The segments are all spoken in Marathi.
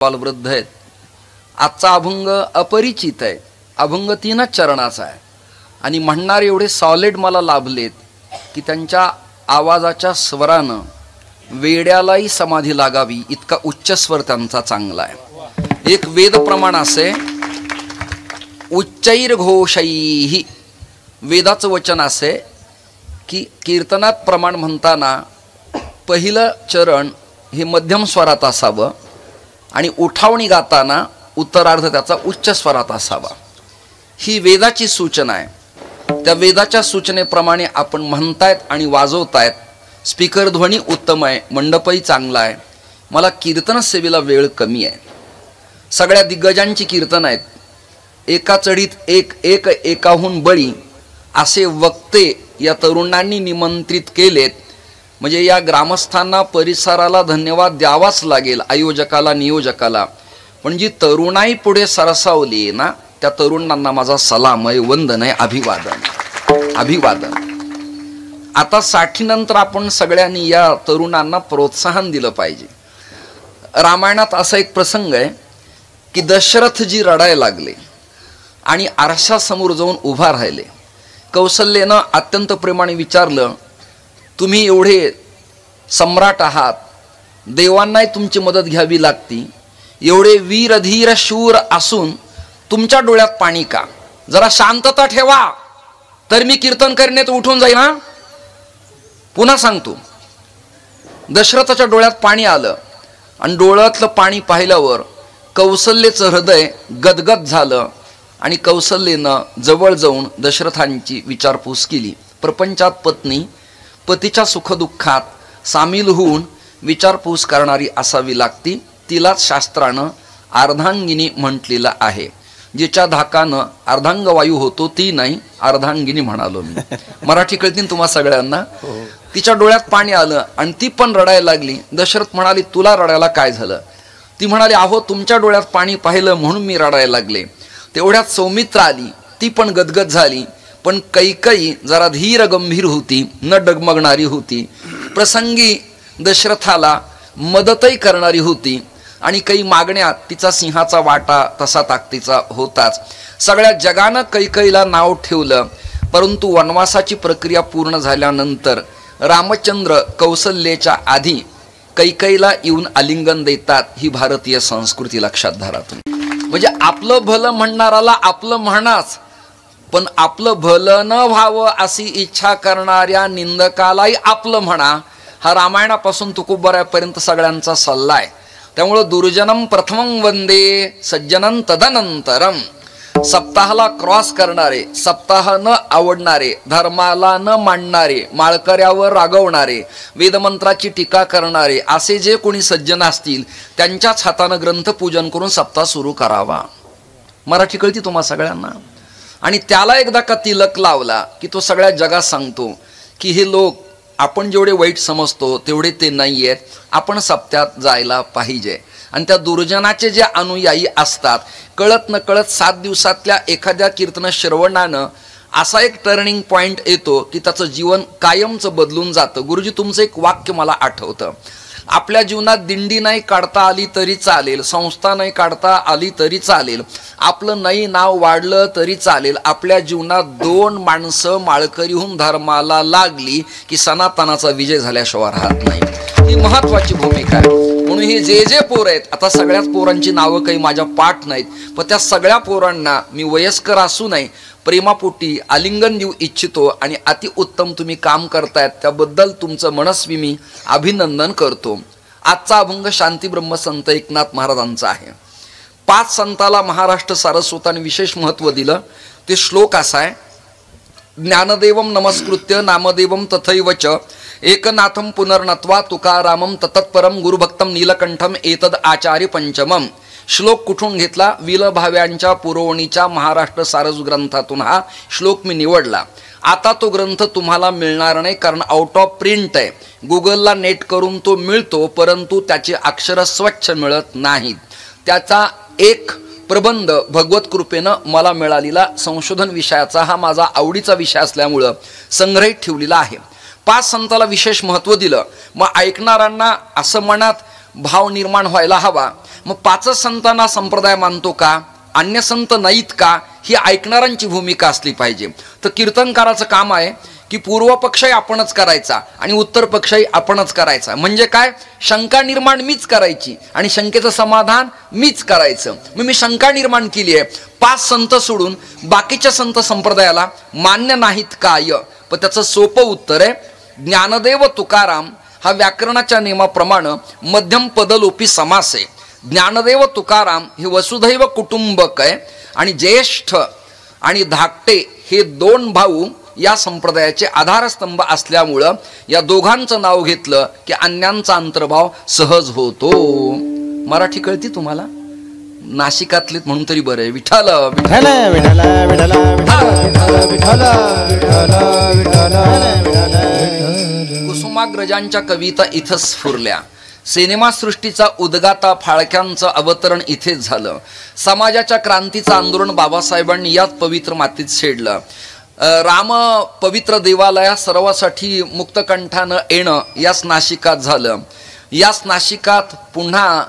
वृद्ध आहेत. आजचा अभंग अपरिचित आहे. अभंग 3च चरणाचा आहे आणि म्हणणारे एवढे सॉलिड मला लाभलेत की त्यांच्या आवाजाच्या स्वरानं वेड्यालाही समाधी लागावी इतका उच्च स्वर त्यांचा चांगला आहे. एक वेद प्रमाण असे उच्चैर्घोषैः, वेदाचं वचन असे की कीर्तनात प्रमाण म्हणताना पहिलं चरण हे मध्यम स्वरात असावं आणि उठावणी गाताना उत्तरार्ध त्याचा उच्च स्वरात असावा. ही वेदाची सूचना आहे. त्या वेदाच्या सूचनेप्रमाणे आपण म्हणतायत आणि वाजवतायत. स्पीकर ध्वनी उत्तम आहे, मंडपही चांगला आहे. मला कीर्तन सेवेला वेळ कमी आहे. सगळ्या दिग्गजांची कीर्तन आहेत. एका चढीत एक एक एकाहून बळी असे वक्ते या तरुणांनी निमंत्रित केलेत. म्हणजे या ग्रामस्थांना परिसराला धन्यवाद द्यावाच लागेल, आयोजकाला नियोजकाला. पण जी तरुणाई पुढे सरसावली ना, त्या तरुणांना माझा सलाम आहे, वंदन आहे, अभिवादन अभिवादन. आता 60 नंतर आपण सगळ्यांनी या तरुणांना प्रोत्साहन दिलं पाहिजे. रामायणात असा एक प्रसंग आहे की दशरथजी रडायला लागले आणि आरशासमोर जाऊन उभा राहिले. कौसल्येनं अत्यंत प्रेमाने विचारलं, तुम्ही एवढे सम्राट आहात, देवांनाही तुमची मदत घ्यावी लागती, एवढे वीर धीर शूर असून तुमच्या डोळ्यात पाणी का? जरा शांतता ठेवा तर मी कीर्तन करण्यात उठून जाईन ना. पुन्हा सांगतो, दशरथाच्या डोळ्यात पाणी आलं आणि डोळ्यातलं पाणी पाहिल्यावर कौसल्येचं हृदय गदगद झालं आणि कौसल्येनं जवळ जाऊन दशरथांची विचारपूस केली. प्रपंचात पत्नी पतीच्या सुखदुःखात सामील होऊन विचारपूस करणारी असावी लागती. तिलाच शास्त्रानं अर्धांगिनी म्हटलेलं आहे. जिच्या धाकानं अर्धांगवायू होतो ती नाही, अर्धांगिनी म्हणालो मी. मराठी कळतील तुम्हा सगळ्यांना. तिच्या डोळ्यात पाणी आलं आणि ती पण रडायला लागली. दशरथ म्हणाले, तुला रडायला काय झालं? ती म्हणाली, अहो तुमच्या डोळ्यात पाणी पाहिलं म्हणून मी रडायला लागले. तेवढ्यात सौमित्र आली, ती पण गदगद झाली. पण कैकई जरा धीर गंभीर होती, न डगमगणारी होती. प्रसंगी दशरथाला मदतही करणारी होती आणि काही मागण्यात तिचा सिंहाचा वाटा तसा ताकदीचा होताच. सगळ्या जगानं कैकईला नाव ठेवलं. परंतु वनवासाची प्रक्रिया पूर्ण झाल्यानंतर रामचंद्र कौसल्येच्या आधी कैकईला येऊन आलिंगन देतात. ही भारतीय संस्कृती लक्षात धरा तुम्ही. म्हणजे आपलं भलं म्हणणाराला आपलं म्हणाच, पण आपलं भलं न व्हावं अशी इच्छा करणाऱ्या निंदकालाही आपलं म्हणा. हा रामायणापासून तुकोबऱ्यापर्यंत सगळ्यांचा सल्ला आहे. त्यामुळं दुर्जनम प्रथमं वंदे सज्जनं तदनंतरम. सप्ताहाला क्रॉस करणारे, सप्ताह न आवडणारे, धर्माला न मांडणारे, माळकऱ्यावर रागवणारे, वेदमंत्राची टीका करणारे असे जे कोणी सज्जन असतील त्यांच्याच हातानं ग्रंथपूजन करून सप्ताह सुरू करावा. मराठी कळती तुम्हा सगळ्यांना. आणि त्याला एकदा का तिलक लावला की तो सगळ्या जगात सांगतो की हे लोक आपण जेवढे वाईट समजतो तेवढे ते नाही आहेत, आपण सप्त्यात जायला पाहिजे. आणि त्या दुर्जनाचे जे अनुयायी असतात, कळत न कळत 7 दिवसातल्या एखाद्या कीर्तन श्रवणानं असा एक टर्निंग पॉईंट येतो की त्याचं जीवन कायमचं बदलून जातं. गुरुजी तुमचं एक वाक्य मला आठवतं. आपल्या जीवनात दिंडी नाही काढता आली तरी चालेल, संस्था नाही काढता आली तरी चालेल, आपलं नाही नाव वाढलं तरी चालेल, आपल्या जीवनात 2 माणसं माळकरीहून धर्माला लागली की सनातनाचा विजय झाल्याशिवाय राहत नाही. ही महत्वाची भूमिका आहे. म्हणून हे जे पोर आहेत, आता सगळ्याच पोरांची नावं काही माझ्या पाठ नाहीत, पण त्या सगळ्या पोरांना मी वयस्कर असू नये प्रेमापोटी आलिंगन देऊ इच्छितो. आणि अतिउत्तम तुम्ही काम करतायत त्याबद्दल तुमचं मनस्वी मी अभिनंदन करतो. आजचा अभंग शांती ब्रह्मसंत एकनाथ महाराजांचा आहे. 5 संताला महाराष्ट्र सारस्वताने विशेष महत्व दिलं. ते श्लोक असा आहे, ज्ञानदेवम नमस्कृत्य नामदेवम तथैवच एकनाथम पुनर्नत्वा तुकारामम तत्परम गुरुभक्तम नीलकंठम एतद आचार्य पंचमम. श्लोक कुठून घेतला? विलभाव्यांच्या पुरवणीच्या महाराष्ट्र सारस ग्रंथातून हा श्लोक मी निवडला. आता तो ग्रंथ तुम्हाला मिळणार नाही कारण आउट ऑफ प्रिंट आहे. गुगलला नेट करून तो मिळतो, परंतु त्याचे अक्षर स्वच्छ मिळत नाहीत. त्याचा एक प्रबंध भगवत कृपेनं मला मिळालेला संशोधन विषयाचा, हा माझा आवडीचा विषय असल्यामुळं संग्रहित ठेवलेला आहे. 5 संताला विशेष महत्त्व दिलं. मग ऐकणाऱ्यांना असं मनात भाव निर्माण व्हायला हवा मग पाचच संतांना संप्रदाय मानतो का, अन्य संत नाहीत का, ही ऐकणाऱ्यांची भूमिका असली पाहिजे. तर कीर्तनकाराचं काम आहे की पूर्व पक्षही आपणच करायचा आणि उत्तर पक्षही आपणच करायचा. म्हणजे काय, शंका निर्माण मीच करायची आणि शंकेचं समाधान मीच करायचं. मग मी शंका निर्माण केली आहे, 5 संत सोडून बाकीच्या संत संप्रदायाला मान्य नाहीत काय. पण त्याचं सोपं उत्तर आहे, ज्ञानदेव तुकाराम हा व्याकरणाच्या नियमाप्रमाणे मध्यम पदलोपी समास आहे. ज्ञानदेव तुकाराम हे वसुधैव कुटुंबक आहे आणि ज्येष्ठ आणि धाकटे हे 2 भाऊ या संप्रदायाचे आधारस्तंभ असल्यामुळं या दोघांचं नाव घेतलं की अन्यांचा अंतर्भाव सहज होतो. मराठी कळती तुम्हाला? नाशिकातले म्हणून तरी बरं आहे. विठ्ठल विठ्ठल विठ्ठल विठ्ठल. कुसुमाग्रजांच्या कविता इथंच स्फुरल्या. सिनेमा सृष्टीचा उद्गाता फाळक्यांचं अवतरण इथेच झालं. समाजाच्या क्रांतीचं आंदोलन बाबासाहेबांनी याच पवित्र मातीत छेडलं. राम पवित्र देवालया सर्वासाठी मुक्तकंठानं येणं याच नाशिकात झालं. याच नाशिकात पुन्हा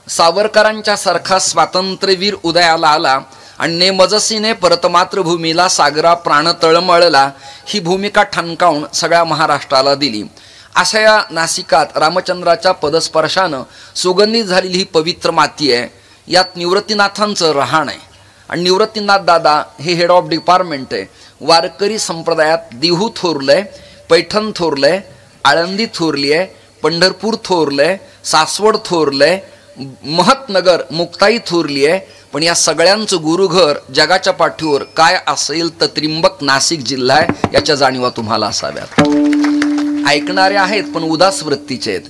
सावरकरांच्या सारखा स्वातंत्र्यवीर उदयाला आला आणि नेमजसीने परत मातृभूमीला सागरा प्राण तळमळला ही भूमिका ठणकावून सगळ्या महाराष्ट्राला दिली. अशा या नाशिकात रामचंद्राच्या पदस्पर्शानं सुगंधित झालेली ही पवित्र माती आहे. यात निवृत्तीनाथांचं रहाण आहे आणि निवृत्तीनाथ दादा हे हेड ऑफ डिपार्टमेंट आहे. वारकरी संप्रदायात देहू थोरलंय, पैठण थोरलंय, आळंदी थोरली आहे, पंढरपूर थोरलंय, सासवड थोरलंय, महतनगर मुक्ताई थोरली आहे. पण या सगळ्यांचं गुरुघर जगाच्या पाठीवर काय असेल तर त्रिंबक नाशिक जिल्हा आहे. याच्या जाणीवा तुम्हाला असाव्यात. ऐकणारे आहेत पण उदास वृत्तीचे आहेत.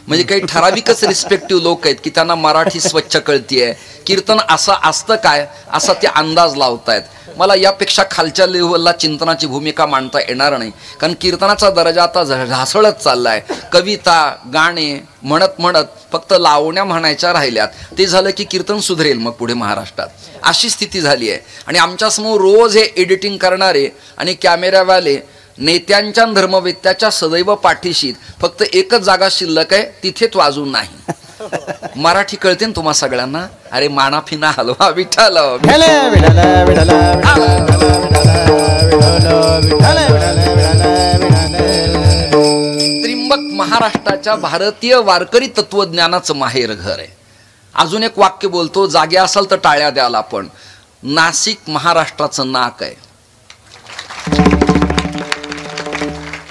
म्हणजे काही ठराविकच रिस्पेक्टिव्ह लोक आहेत की त्यांना मराठी स्वच्छ कळतीये, कीर्तन असं असतं काय असा ते अंदाज लावतायत. मला यापेक्षा खालच्या लेव्हलला चिंतनाची भूमिका मांडता येणार नाही, कारण कीर्तनाचा दर्जा आता ढासळत चाललाय. कविता गाणे म्हणत म्हणत फक्त लावण्या म्हणायच्या राहिल्यात. ते झालं की कीर्तन सुधरेल मग पुढे महाराष्ट्रात, अशी स्थिती झाली आहे. आणि आमच्यासमोर रोज हे एडिटिंग करणारे आणि कॅमेरावाले नेत्यांच्या धर्मवेत्याच्या सदैव पाठीशी फक्त एकच जागा शिल्लक आहे, तिथे तो अजून नाही. मराठी कळते ना तुम्हा सगळ्यांना? अरे मानाफिना हलवा विठ्ठल. त्रिंबक महाराष्ट्राच्या भारतीय वारकरी तत्वज्ञानाचं माहेर घर आहे. अजून एक वाक्य बोलतो, जागे असाल तर टाळ्या द्याल आपण. नाशिक महाराष्ट्राचं नाक आहे.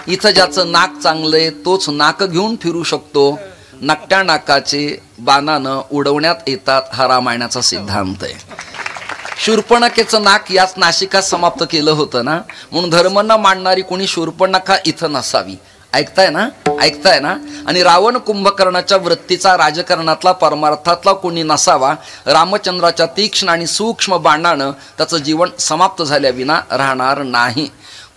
इथं ज्याचं नाक चांगलंय तोच नाक घेऊन फिरू शकतो. नकट्या नाकाचे बाणानं उडवण्यात येतात, हा रामायणाचा सिद्धांत आहे. शूर्पणखेचं नाक याच नाशिकात समाप्त केलं होतं ना, म्हणून धर्म न मांडणारी कोणी शूर्पणखा इथं नसावी. ऐकताय ना, ऐकताय ना? आणि रावण कुंभकर्णाच्या वृत्तीचा राजकारणातला परमार्थातला कोणी नसावा. रामचंद्राच्या तीक्ष्ण आणि सूक्ष्म बाणानं त्याचं जीवन समाप्त झाल्याविना राहणार नाही.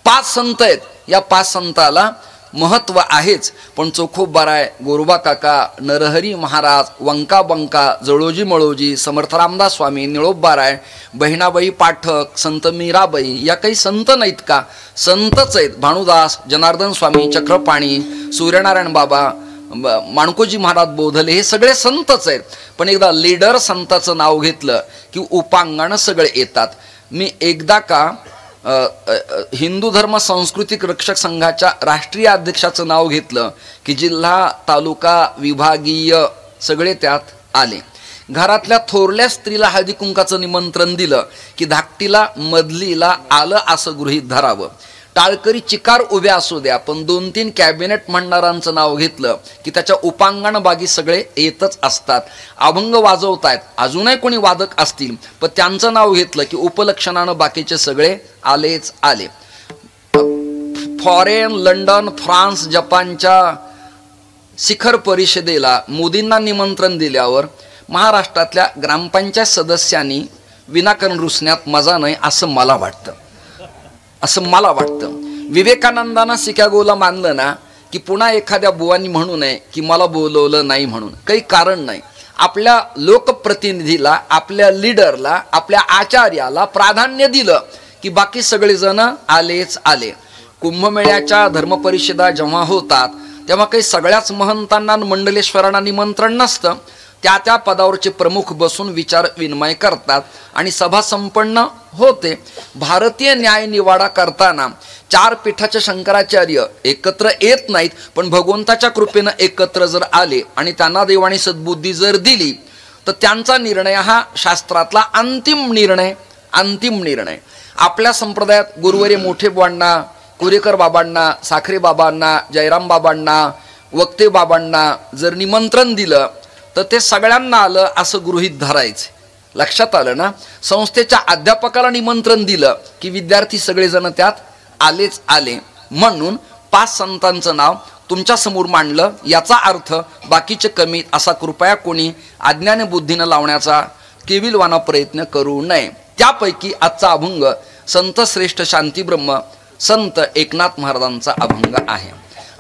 5 संत आहेत. या 5 संताला महत्व आहेच, पण चोखोबाराय, गोरोबा काका, नरहरी महाराज, वंका बंका, जळोजी मळोजी, समर्थ रामदास स्वामी, निळोबाराय, बहिणाबाई पाठक, संत मीराबाई या काही संत नाहीत का? संतच आहेत. भानुदास, जनार्दन स्वामी, चक्रपाणी, सूर्यनारायण बाबा, माणकोजी महाराज बोधले, हे सगळे संतच आहेत. पण एकदा लीडर संताचं नाव घेतलं की उपांगण सगळे येतात. मी एकदा का हिंदू धर्म सांस्कृतिक रक्षक संघाच्या राष्ट्रीय अध्यक्षाचं नाव घेतलं की जिल्हा, तालुका, विभागीय सगळे त्यात आले. घरातल्या थोरल्या स्त्रीला हळदी कुंकाचं निमंत्रण दिलं की धाकटीला मधलीला आलं असं गृहीत धरावं. टाळकरी चिकार उभ्या असू द्या, पण 2-3 कॅबिनेट म्हणणारांचं नाव घेतलं की त्याच्या उपांगण बागी सगळे येतच असतात. अभंग वाजवतायत, अजूनही कोणी वादक असतील, पण त्यांचं नाव घेतलं की उपलक्षणानं बाकीचे सगळे आलेच आले. फॉरेन, लंडन, फ्रान्स, जपानच्या शिखर परिषदेला मोदींना निमंत्रण दिल्यावर महाराष्ट्रातल्या ग्रामपंचायत सदस्यांनी विनाकारण रुसण्यात मजा नाही असं मला वाटतं. विवेकानंदानं शिकागोला मानलं ना की पुन्हा एखाद्या बुवांनी म्हणू नये की मला बोलवलं नाही म्हणून. काही कारण नाही. आपल्या लोकप्रतिनिधीला, आपल्या लीडरला, आपल्या आचार्याला प्राधान्य दिलं की बाकी सगळेजण आलेच आले. कुंभमेळ्याच्या धर्मपरिषदा जेव्हा होतात तेव्हा काही सगळ्याच महंतांना, मंडलेश्वरांना निमंत्रण नसतं. त्या त्या पदावरचे प्रमुख बसून विचार विनिमय करतात आणि सभा संपन्न होते. भारतीय न्याय निवाडा करताना 4 पीठाचे शंकराचार्य एकत्र येत नाहीत, पण भगवंताच्या कृपेनं एकत्र जर आले आणि त्यांना देवाने सद्बुद्धी जर दिली तर त्यांचा निर्णय हा शास्त्रातला अंतिम निर्णय. आपल्या संप्रदायात गुरुवर्य मोठे बाबांना, कुरेकर बाबांना, साखरे बाबांना, जयराम बाबांना, वक्ते बाबांना जर निमंत्रण दिलं तर ते सगळ्यांना आलं असं गृहीत धरायचे. लक्षात आलं ना? संस्थेच्या अध्यापकाला निमंत्रण दिलं की विद्यार्थी सगळेजण त्यात आलेच आले. म्हणून 5 संतांचं नाव तुमच्या समोर मांडलं. याचा अर्थ बाकीचे कमी असा कृपया कोणी अज्ञान बुद्धीनं लावण्याचा केविलवाना प्रयत्न करू नये. त्यापैकी आजचा अभंग संत श्रेष्ठ शांतीब्रह्म संत एकनाथ महाराजांचा अभंग आहे.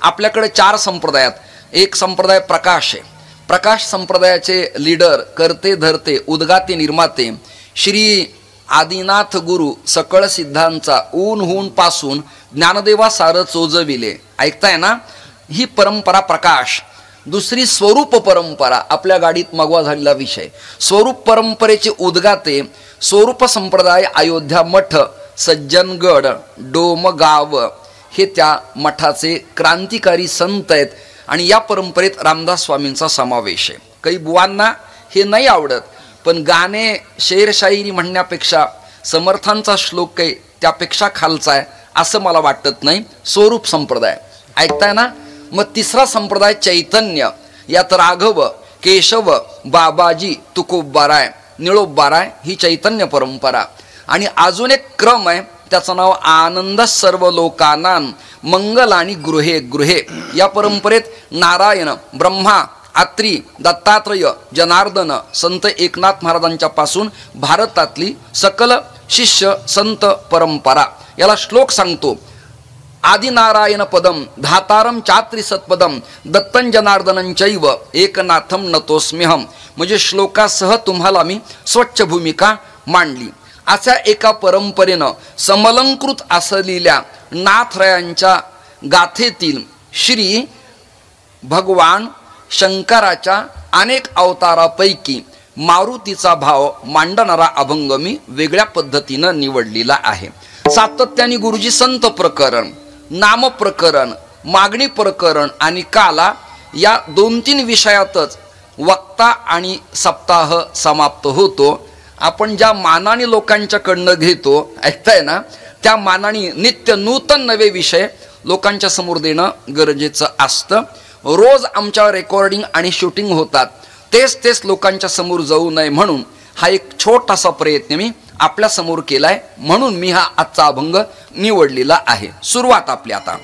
आपल्याकडे 4 संप्रदायात एक संप्रदाय प्रकाश आहे. प्रकाश संप्रदायाचे लीडर, करते धरते, उद्गाते निर्माते श्री आदिनाथ गुरु सकळ सिद्धांचा ऊन होऊन पासून ज्ञानदेवा सार चोजविले. ऐकताय ना? ही परंपरा प्रकाश. दुसरी स्वरूप परंपरा, आपल्या गाडीत मागवा झालेला विषय. स्वरूप परंपरेचे उद्गाते स्वरूप संप्रदाय, अयोध्या मठ, सज्जनगड, डोमगाव हे त्या मठाचे क्रांतिकारी संत आहेत आणि या परंपरेत रामदास स्वामींचा समावेश आहे. काही बुवांना हे नाही आवडत, पण गाणे शेरशायरी म्हणण्यापेक्षा समर्थांचा श्लोक काही त्यापेक्षा खालचा आहे असं मला वाटत नाही. स्वरूप संप्रदाय ऐकताय ना? मग तिसरा संप्रदाय चैतन्य. यात राघव, केशव, बाबाजी, तुकोबाराय, निळोबाराय ही चैतन्य परंपरा. आणि अजून एक क्रम आहे, त्याचं नाव आनंद सर्व लोकांना मंगल आणि गृहे गृहे. या परंपरेत नारायण, ब्रह्मा, आत्री, दत्तात्रय, जनार्दन, संत एकनाथ महाराजांच्या पासून भारतातली सकल शिष्य संत परंपरा. याला श्लोक सांगतो. आदिनारायण पदम धातारम चात्री सत्पदम दत्तन जनार्दनं चैव एकनाथम नतोस्म्यहम. म्हणजे श्लोकासह तुम्हाला मी स्वच्छ भूमिका मांडली. अशा एका परंपरेनं समलंकृत असलेल्या नाथरायांच्या गाथेतील श्री भगवान शंकराच्या अनेक अवतारापैकी मारुतीचा भाव मांडणारा अभंग मी वेगळ्या पद्धतीनं निवडलेला आहे. सातत्याने गुरुजी संत प्रकरण, नाम प्रकरण, मागणी प्रकरण आणि काला या 2-3 विषयातच वक्ता आणि सप्ताह समाप्त होतो. आपण ज्या मानाने लोकांच्याकडनं घेतो, ऐकताय ना, त्या मानाने नित्य नूतन नवे विषय लोकांच्या समोर देणं गरजेचं असतं. रोज आमच्या रेकॉर्डिंग आणि शूटिंग होतात, तेच लोकांच्या समोर जाऊ नये म्हणून हा एक छोटासा प्रयत्न मी आपल्या समोर केलाय. म्हणून मी हा आजचा अभंग निवडलेला आहे. सुरुवात आपली आता.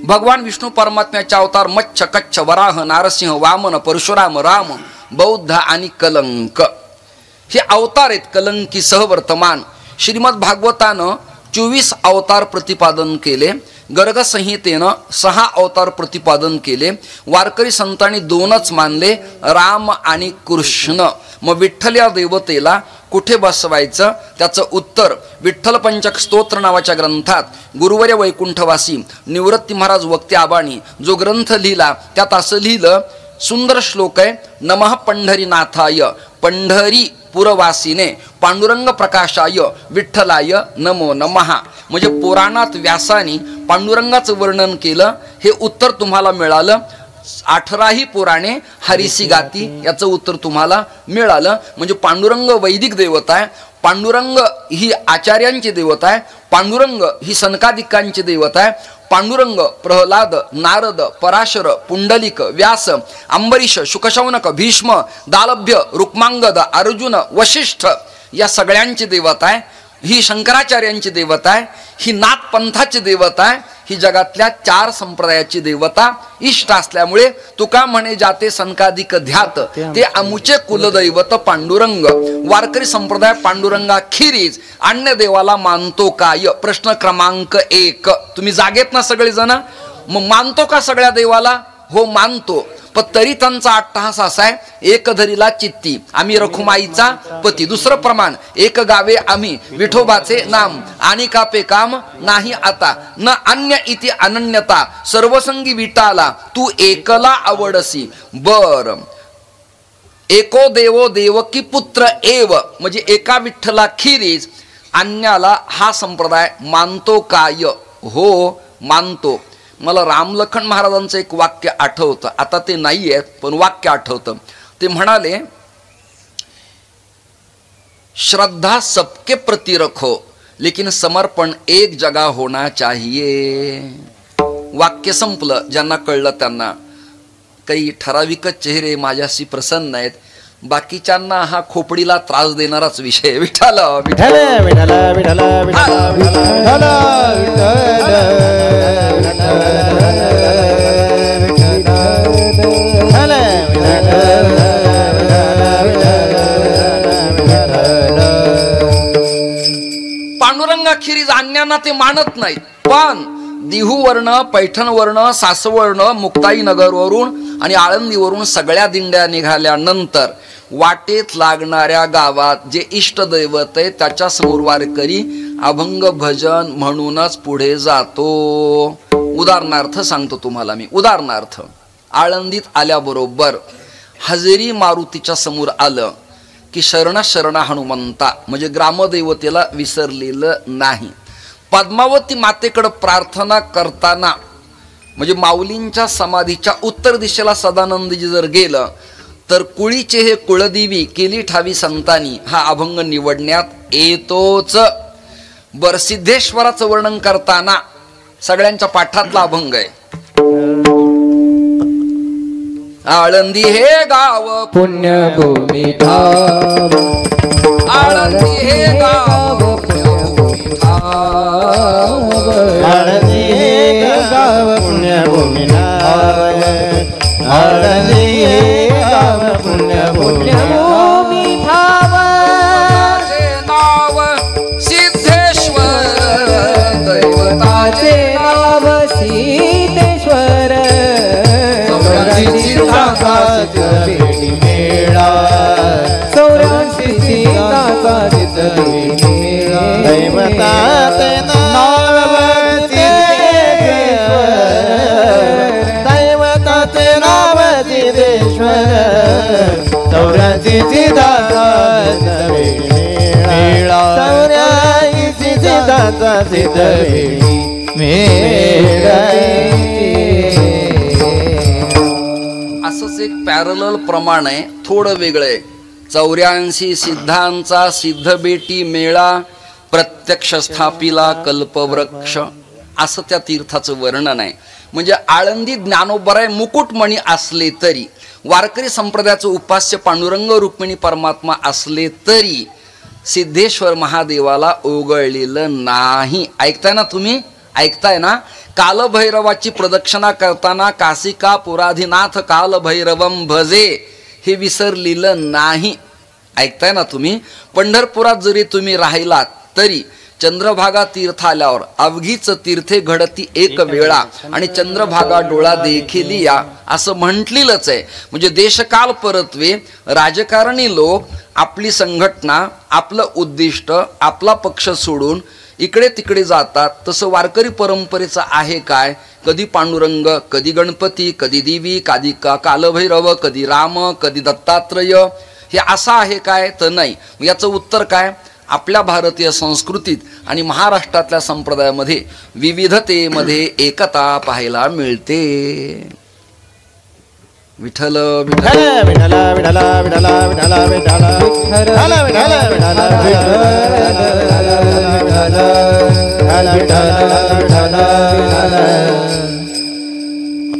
भगवान विष्णू परमात्म्याचे अवतार मच्छ, कच्छ, वराह, नारसिंह, वामन, परशुराम, राम, बौद्ध आणि कलंक हे अवतार आहेत. कलंकी सह वर्तमान. श्रीमद भागवतानं 24 अवतार प्रतिपादन केले. गर्ग संहितेनं 6 अवतार प्रतिपादन केले. वारकरी संतांनी 2च मानले, राम आणि कृष्ण. मग विठ्ठल या देवतेला कुठे बसवायचं त्याचं उत्तर विठ्ठल पंचक स्तोत्र नावाच्या ग्रंथात गुरुवर्य वैकुंठवासी निवृत्ती महाराज वक्ते आबाणी जो ग्रंथ लिहिला त्यात असं लिहिलं. सुंदर श्लोक आहे. नमः पंढरीनाथाय पंढरी पुरवासीने पांडुरंग प्रकाशाय विठ्ठलाय नमो नमः. म्हणजे पुराणात व्यासानी पांडुरंगाचं वर्णन केलं. हे उत्तर तुम्हाला मिळालं. 18ही पुराणे हरिसी गाती याचं उत्तर तुम्हाला मिळालं. म्हणजे पांडुरंग वैदिक देवता आहे. पांडुरंग ही आचार्यांची देवता आहे. पांडुरंग ही सनकादिकांची देवता आहे. पांडुरंग प्रल्हाद, नारद, पराशर, पुंडलिक, व्यास, अंबरीश, शुकशौनक, भीष्म, दालभ्य, रुक्मांगद, अर्जुन, वशिष्ठ या सगळ्यांची देवता आहे. ही शंकराचार्यांची देवता आहे. ही नाथ पंथाची देवता आहे. ही जगातल्या 4 संप्रदायाची देवता इष्ट असल्यामुळे तुका म्हणे जाते संकाधिक ध्यात ते अमुचे कुलदैवत पांडुरंग. वारकरी संप्रदाय पांडुरंगाखेरीज अन्य देवाला मानतो काय? प्रश्न क्रमांक 1. तुम्ही जागेत ना सगळेजण? मग मानतो का सगळ्या देवाला? हो मानतो. पण तरी त्यांचा अट्टहास असा आहे, एक धरीला चित्ती आम्ही रखुमाईचा पती. दुसरं प्रमाण, एक गावे आम्ही विठोबाचे नाम आणि कापे काम नाही आता न अन्य इति अनन्यता सर्वसंगी विटाला तू एकला आवडसी. बर एको देवो देवकी पुत्र एव, म्हणजे एका विठ्ठलाखिरीज अन्याला हा संप्रदाय मानतो काय? हो मानतो. मला रामलखन महाराजांचं एक वाक्य आठवतं, आता ते नाही आहेत पण वाक्य आठवतं. ते म्हणाले, श्रद्धा सबके प्रति रखो लेकिन समर्पण एक जगह होना चाहिए. वाक्य संपलं. ज्यांना कळलं त्यांना. काही ठराविकच चेहरे माझ्याशी प्रसन्न आहेत, बाकीच्यांना हा खोपडीला त्रास देणाराच विषय. विठ्ठल विठ्ठल विठ्ठल विठ्ठल विठ्ठल पांडुरंगाखेरीज अन्यांना ते मानत नाहीत. पण दिहूवर्ण, पैठणवर्ण, सासवर्ण, मुक्ताईनगरवरून आणि आळंदीवरून सगळ्या दिंड्या निघाल्यानंतर वाटेत लागणाऱ्या गावात जे इष्टदैवत आहे त्याच्या समोर वारकरी अभंग भजन म्हणूनच पुढे जातो. उदाहरणार्थ सांगतो तुम्हाला मी. उदाहरणार्थ आळंदीत आल्याबरोबर हजेरी मारुतीच्या समोर आलं की शरण शरण हनुमंता, म्हणजे ग्रामदैवतेला विसरलेलं नाही. पद्मावती मातेकडे प्रार्थना करताना, म्हणजे माऊलींच्या समाधीच्या उत्तर दिशेला सदानंदजी जर गेलं तर कुळीचे हे कुळदेवी केली ठावी संतानी हा अभंग निवडण्यात येतोच. बर, सिद्धेश्वराचं वर्णन करताना सगळ्यांच्या पाठातला अभंग आहे. आळंदी हे गाव पुण्यभूमी धाम, आळंदी हे गाव पुण्यभूमी धाम, आळंदी हे गाव पुण्यभूमी धाम, आळंदी हे गाव पुण्यभूमी धाम. नाव सिद्धेश्वर, दैवताचे नाव सिद्धेश्वर, भेटी मेळा, 84 सीताचा तिथं मेळा, दैवताचे नाव सिद्धेश्वर, दैवताचे नाव सिद्धेश्वर, 84 सीताचा मेळा, 84 सीताचा तिथं मेळा. असंच एक पॅरलल प्रमाण आहे, थोडं वेगळं आहे. 84 सिद्धांचा सिद्धबेटी मेळा, प्रत्यक्ष स्थापिला कल्पवृक्ष, असं त्या तीर्थाचं वर्णन आहे. म्हणजे आळंदी ज्ञानोबराय मुकुटमणी असले तरी, वारकरी संप्रदायाचं उपास्य पांडुरंग रुक्मिणी परमात्मा असले तरी सिद्धेश्वर महादेवाला ओगळलेलं नाही. ऐकताय ना तुम्ही? ऐकताय ना? कालभैरवाची प्रदक्षिणा करताना कासिका पुराधिनाथ कालभैरवम भजे हे विसरलेलं नाही. ऐकताय ना तुम्ही? पंढरपुरात जरी तुम्ही राहिलात तरी चंद्रभागा तीर्थ आल्यावर अवघीच तीर्थे घडती एक वेळा आणि चंद्रभागा डोळा देखील या असं म्हटलेलंच आहे. म्हणजे देशकाल परत्वे राजकारणी लोक आपली संघटना, आपलं उद्दिष्ट, आपला पक्ष सोडून इकडे तिकडे जातात. तसं वारकरी परंपरेचं आहे काय? कधी पांडुरंग, कधी गणपती, कधी देवी, कधी कालभैरव, कधी राम, कधी दत्तात्रय, हे असं आहे काय? तर नाही. याचं उत्तर काय? आपल्या भारतीय संस्कृतीत आणि महाराष्ट्रातल्या संप्रदायामध्ये विविधतेमध्ये एकता पाहायला मिळते. विठ्ठल विठ्ठल विठ्ठल विठ्ठल विठ्ठल विठ्ठल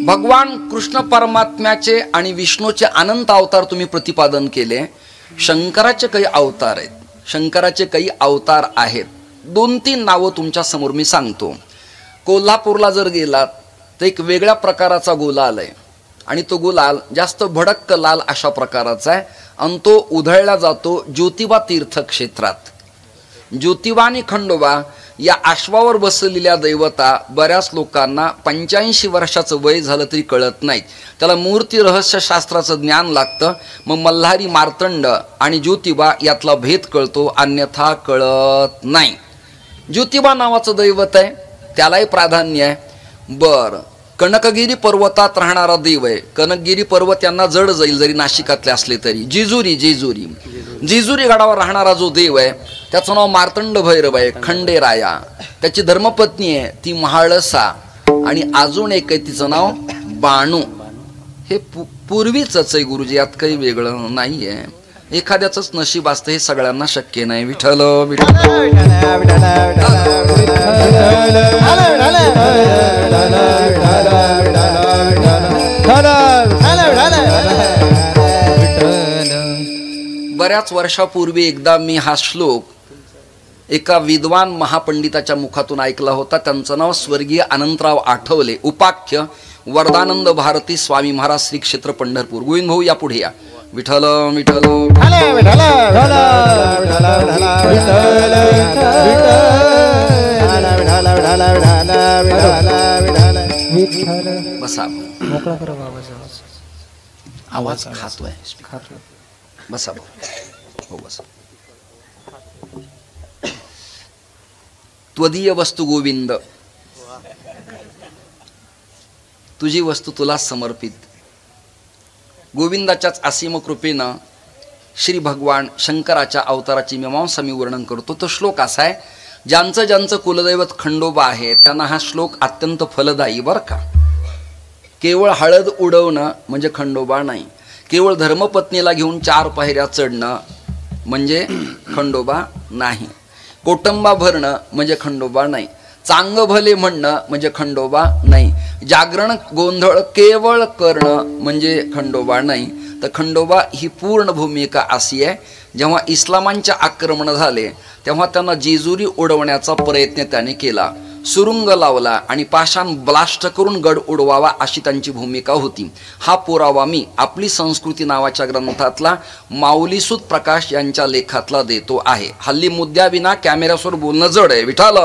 भगवान कृष्ण परमात्म्याचे आणि विष्णूचे अनंत अवतार तुम्ही प्रतिपादन केले. शंकराचे काही अवतार आहेत. शंकराचे काही अवतार आहेत. 2-3 नावं तुमच्या समोर मी सांगतो. कोल्हापूरला जर गेलात तर एक वेगळ्या प्रकाराचा गुलाल आहे आणि तो गुलाल जास्त भडक लाल अशा प्रकाराचा आहे आणि तो उधळला जातो ज्योतिबा तीर्थक्षेत्रात. ज्योतिबा आणि खंडोबा या अश्वावर बसलेल्या दैवता बऱ्याच लोकांना 85 वर्षाचं वय झालं तरी कळत नाहीत. त्याला मूर्ती रहस्यशास्त्राचं ज्ञान लागतं. मग मल्हारी मार्तंड आणि ज्योतिबा यातला भेद कळतो, अन्यथा कळत नाही. ज्योतिबा नावाचं दैवत आहे, त्यालाही प्राधान्य आहे. बर, कनकगिरी पर्वतात राहणारा देव आहे. कनकगिरी पर्वत यांना जड जाईल जरी नाशिकातले असले तरी. जेजुरी गडावर राहणारा जो देव आहे त्याचं नाव मार्तंड भैरव आहे, खंडेराया. त्याची धर्मपत्नी आहे ती महाळसा, आणि अजून एक आहे तिचं नाव बाणू. हे पूर्वीच आहे गुरुजी, यात काही वेगळं नाही आहे. एखाद्याच नशीब असतं, हे सगळ्यांना शक्य नाही. विठ्ठल विठ्ठल बऱ्याच वर्षापूर्वी एकदा मी हा श्लोक एका विद्वान महापंडिताच्या मुखातून ऐकला होता. त्यांचं नाव स्वर्गीय अनंतराव आठवले, उपाख्य वरदानंद भारती स्वामी महाराज श्री क्षेत्र पंढरपूर. गोविंद भाऊ या पुढे या. विठ्ठल विठ्ठल बसा. आवाज खातोय, बसा हो बसा. त्वदीय वस्तू गोविंद, तुझी वस्तू तुला समर्पित. गोविंदाच्याच असीम कृपेनं श्री भगवान शंकराच्या अवताराची मीमांसा मी वर्णन करतो. तो श्लोक असा आहे, ज्यांचं ज्यांचं कुलदैवत खंडोबा आहे त्यांना हा श्लोक अत्यंत फलदायी बरं का. केवळ हळद उडवणं म्हणजे खंडोबा नाही, केवळ धर्मपत्नीला घेऊन 4 पायऱ्या चढणं म्हणजे खंडोबा नाही, कोटंबा भरणं म्हणजे खंडोबा नाही, चांग भले म्हणणं म्हणजे खंडोबा नाही, जागरण गोंधळ केवळ करणं म्हणजे खंडोबा नाही. तर खंडोबा ही पूर्ण भूमिका अशी आहे. जेव्हा इस्लामांचे आक्रमण झाले तेव्हा त्यांना जेजुरी उडवण्याचा प्रयत्न त्याने केला, सुरुंग लावला आणि पाषाण ब्लास्ट करून गड उडवावा अशी त्यांची भूमिका होती. हा पुरावा मी आपली संस्कृती नावाच्या ग्रंथातला माऊलीसूत प्रकाश यांच्या लेखातला देतो आहे. हल्ली मुद्द्याविना कॅमेऱ्यासमोर बोलणं जड आहे. विठ्ठल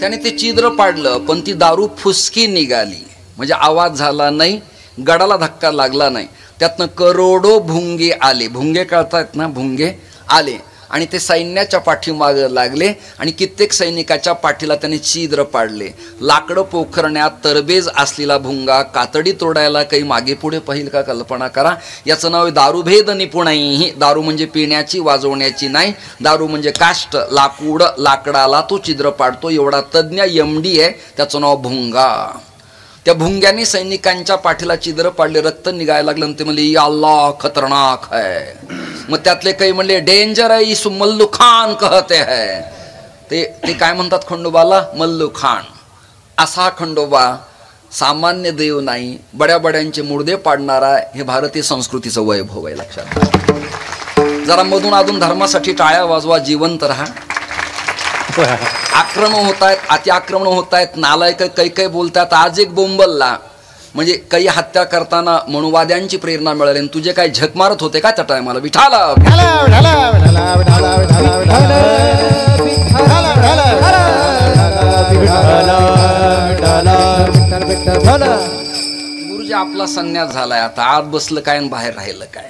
त्याने ते छिद्र पाडलं पण ती दारू फुसकी निघाली, म्हणजे आवाज झाला नाही, गडाला धक्का लागला नाही. त्यातनं करोडो भुंगे आले, भुंगे कळतायत ना, भुंगे आले आणि ते सैन्याच्या पाठीमागे लागले आणि कित्येक सैनिकाच्या पाठीला त्याने छिद्र पाडले. लाकडं पोखरण्यात तरबेज असलेला भुंगा कातडी तोडायला काही मागे पुढे पाहिल का? कल्पना करा. याचं नाव दारूभेद निपुणाई. दारू म्हणजे पिण्याची, वाजवण्याची नाही. दारू म्हणजे काष्ट, लाकूड, लाकडाला तो छिद्र पाडतो एवढा तज्ज्ञ एमडी आहे, त्याचं नाव भुंगा. त्या भुंग्याने सैनिकांच्या पाठीला छिद्र पाडले, रक्त निघायला लागलं. ते म्हणले या अल्लाह खतरनाक है. मग त्यातले काही म्हणले डेंजर है, इस मल्लू खान कहते है. ते काय म्हणतात खंडोबाला? मल्लू खान. असा खंडोबा सामान्य देव नाही, बड्या बड्यांचे मुर्दे पाडणारा. हे भारतीय संस्कृतीचं वैभव आहे, लक्षात. जरा मधून अधून धर्मासाठी टाळ्या वाजवा, जिवंत राहा. आक्रमण होत आहेत, अति आक्रमण होत आहेत, नालायक काही बोलतात. आज एक बोंबलला म्हणजे काही हत्या करताना मनुवाद्यांची प्रेरणा मिळाली आणि तुझे काय झक मारत होते का त्या टायमाला? विठाला गुरुजी आपला संन्यास झालाय, आता आत बसलं काय आणि बाहेर राहिलं काय.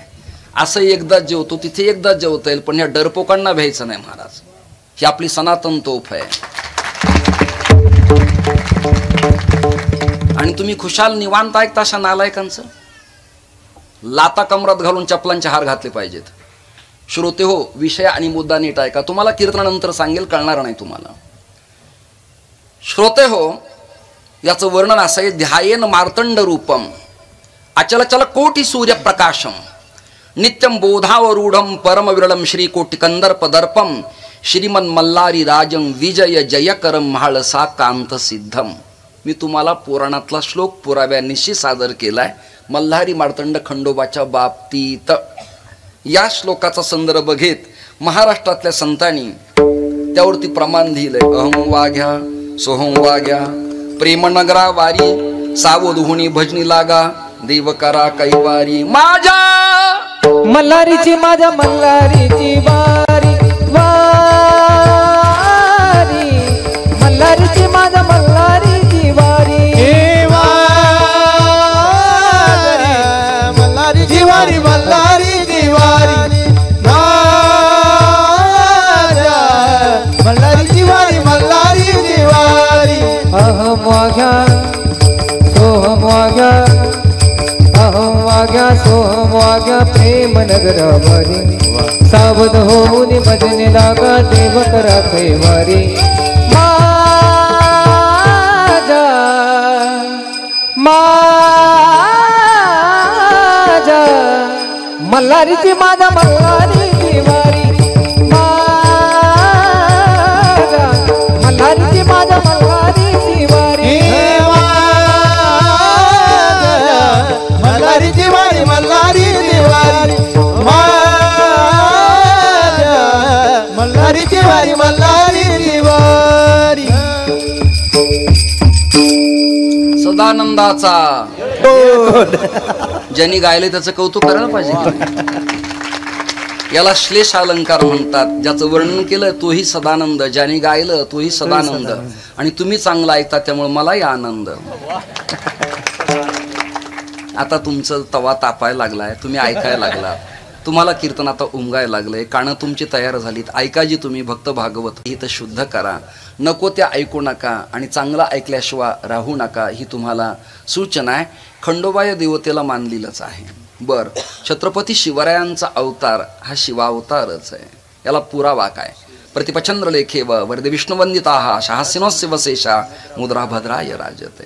असं एकदाच जेवतो, तिथे एकदाच जेवता येईल, पण ह्या डरपोकांना भ्यायचं नाही महाराज. ही आपली सनातन तोफ आहे. आणि तुम्ही खुशाल निवांत ऐकता अशा नालायकांचं? लाता कमरात घालून चपलांचे हार घातले पाहिजेत. श्रोते हो, विषय आणि मुद्दा नीट ऐका. तुम्हाला कीर्तनानंतर सांगेल, कळणार नाही तुम्हाला. श्रोते हो, याचं वर्णन असं आहे, ध्यायेन मार्तंड रूपम अचलचल कोटी सूर्यप्रकाशम नित्यम बोधावरूढम परमविरळम श्री कोटी कंदर्प दर्पम श्रीमन मल्हारी राजं विजय जयकरम म्हाळसा कांत सिद्धम. मी तुम्हाला पुराणातला श्लोक पुराव्यानिशी सादर केलाय मल्हारी मार्तंड खंडोबाच्या बाबतीत. या श्लोकाचा संदर्भ घेत महाराष्ट्रातल्या संतांनी त्यावरती प्रमाण दिलंय. अहं वाघ्या सोहं वाघ्या प्रेमनगरा वारी सावधुनी भजनी लागा देव करा कैवारी. माझ्या मल्हारीची, माझ्या मल्हारीची वारी वारी, मल्हारीची माझ्या मल्हारीची वारी मल्हारीची वारी, मल्हारीची वारी माझ्या वाग्या अहम वाग्या सोहम वाग्या प्रेम नगरावारी सावध होऊन भजने लागा देव करा कैवारी माझा माझा मल्हारीची माझा मल्हारीची वारी माझा मल्हारीची माझा मल्हारीची वारी मल्हारीची वारी मल्हारीची वारी मल्हारीची वारी मल्हारीची वारी सदानंदाचा ज्यांनी गायले त्याचं कौतुक करायला पाहिजे. याला श्लेष अलंकार म्हणतात. ज्याचं वर्णन केलं तोही सदानंद, ज्याने गायलं तोही सदानंद, आणि तुम्ही चांगलं ऐकता त्यामुळे मलाही आनंद. आता तुमचं तवा तापायला लागलाय, तुम्ही ऐकायला लागला, तुम्हाला कीर्तन आता उमगायला लागलंय, कानं तुमची तयार झालीत. ऐका जी तुम्ही भक्त भागवत ही तर शुद्ध करा, नको त्या ऐकू नका, आणि चांगला ऐकल्याशिवाय राहू नका, ही तुम्हाला सूचना आहे. खंडोबा या देवतेला मानलेलंच आहे. बर, छत्रपती शिवरायांचा अवतार हा शिवावतारच आहे. याला पुरावा काय? प्रतिपचंद्र लेखेव वरदे विष्णुवंदिता शाहसिनोस्य वशेषा मुद्रा भद्राय राजते.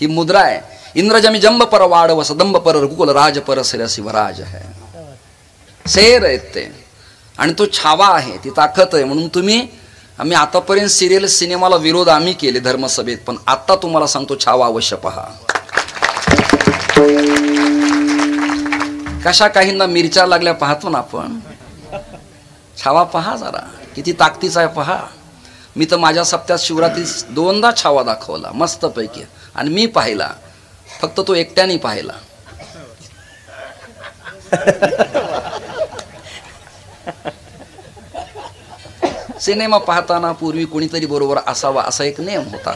ही मुद्रा आहे. इंद्रजमी जंब पर वाडव सदंब पर रघुकुल राज पर सिर शिवराज है. शेर आहेत ते, आणि तो छावा आहे, ती ताकद आहे. म्हणून आम्ही आतापर्यंत सिरियल सिनेमाला विरोध आम्ही केले धर्मसभेत, पण आता तुम्हाला सांगतो छावा अवश्य पहा. कशा काहींना मिरच्या लागल्या पाहतो ना आपण, छावा पहा जरा किती ताकदीचा आहे पहा. मी तर माझ्या सप्त्यात शिवरात्री 2दा छावा दाखवला मस्तपैकी, आणि मी पाहिला, फक्त तो एकट्याने पाहिला. सिनेमा पाहताना पूर्वी कोणीतरी बरोबर असावा असा एक नियम होता.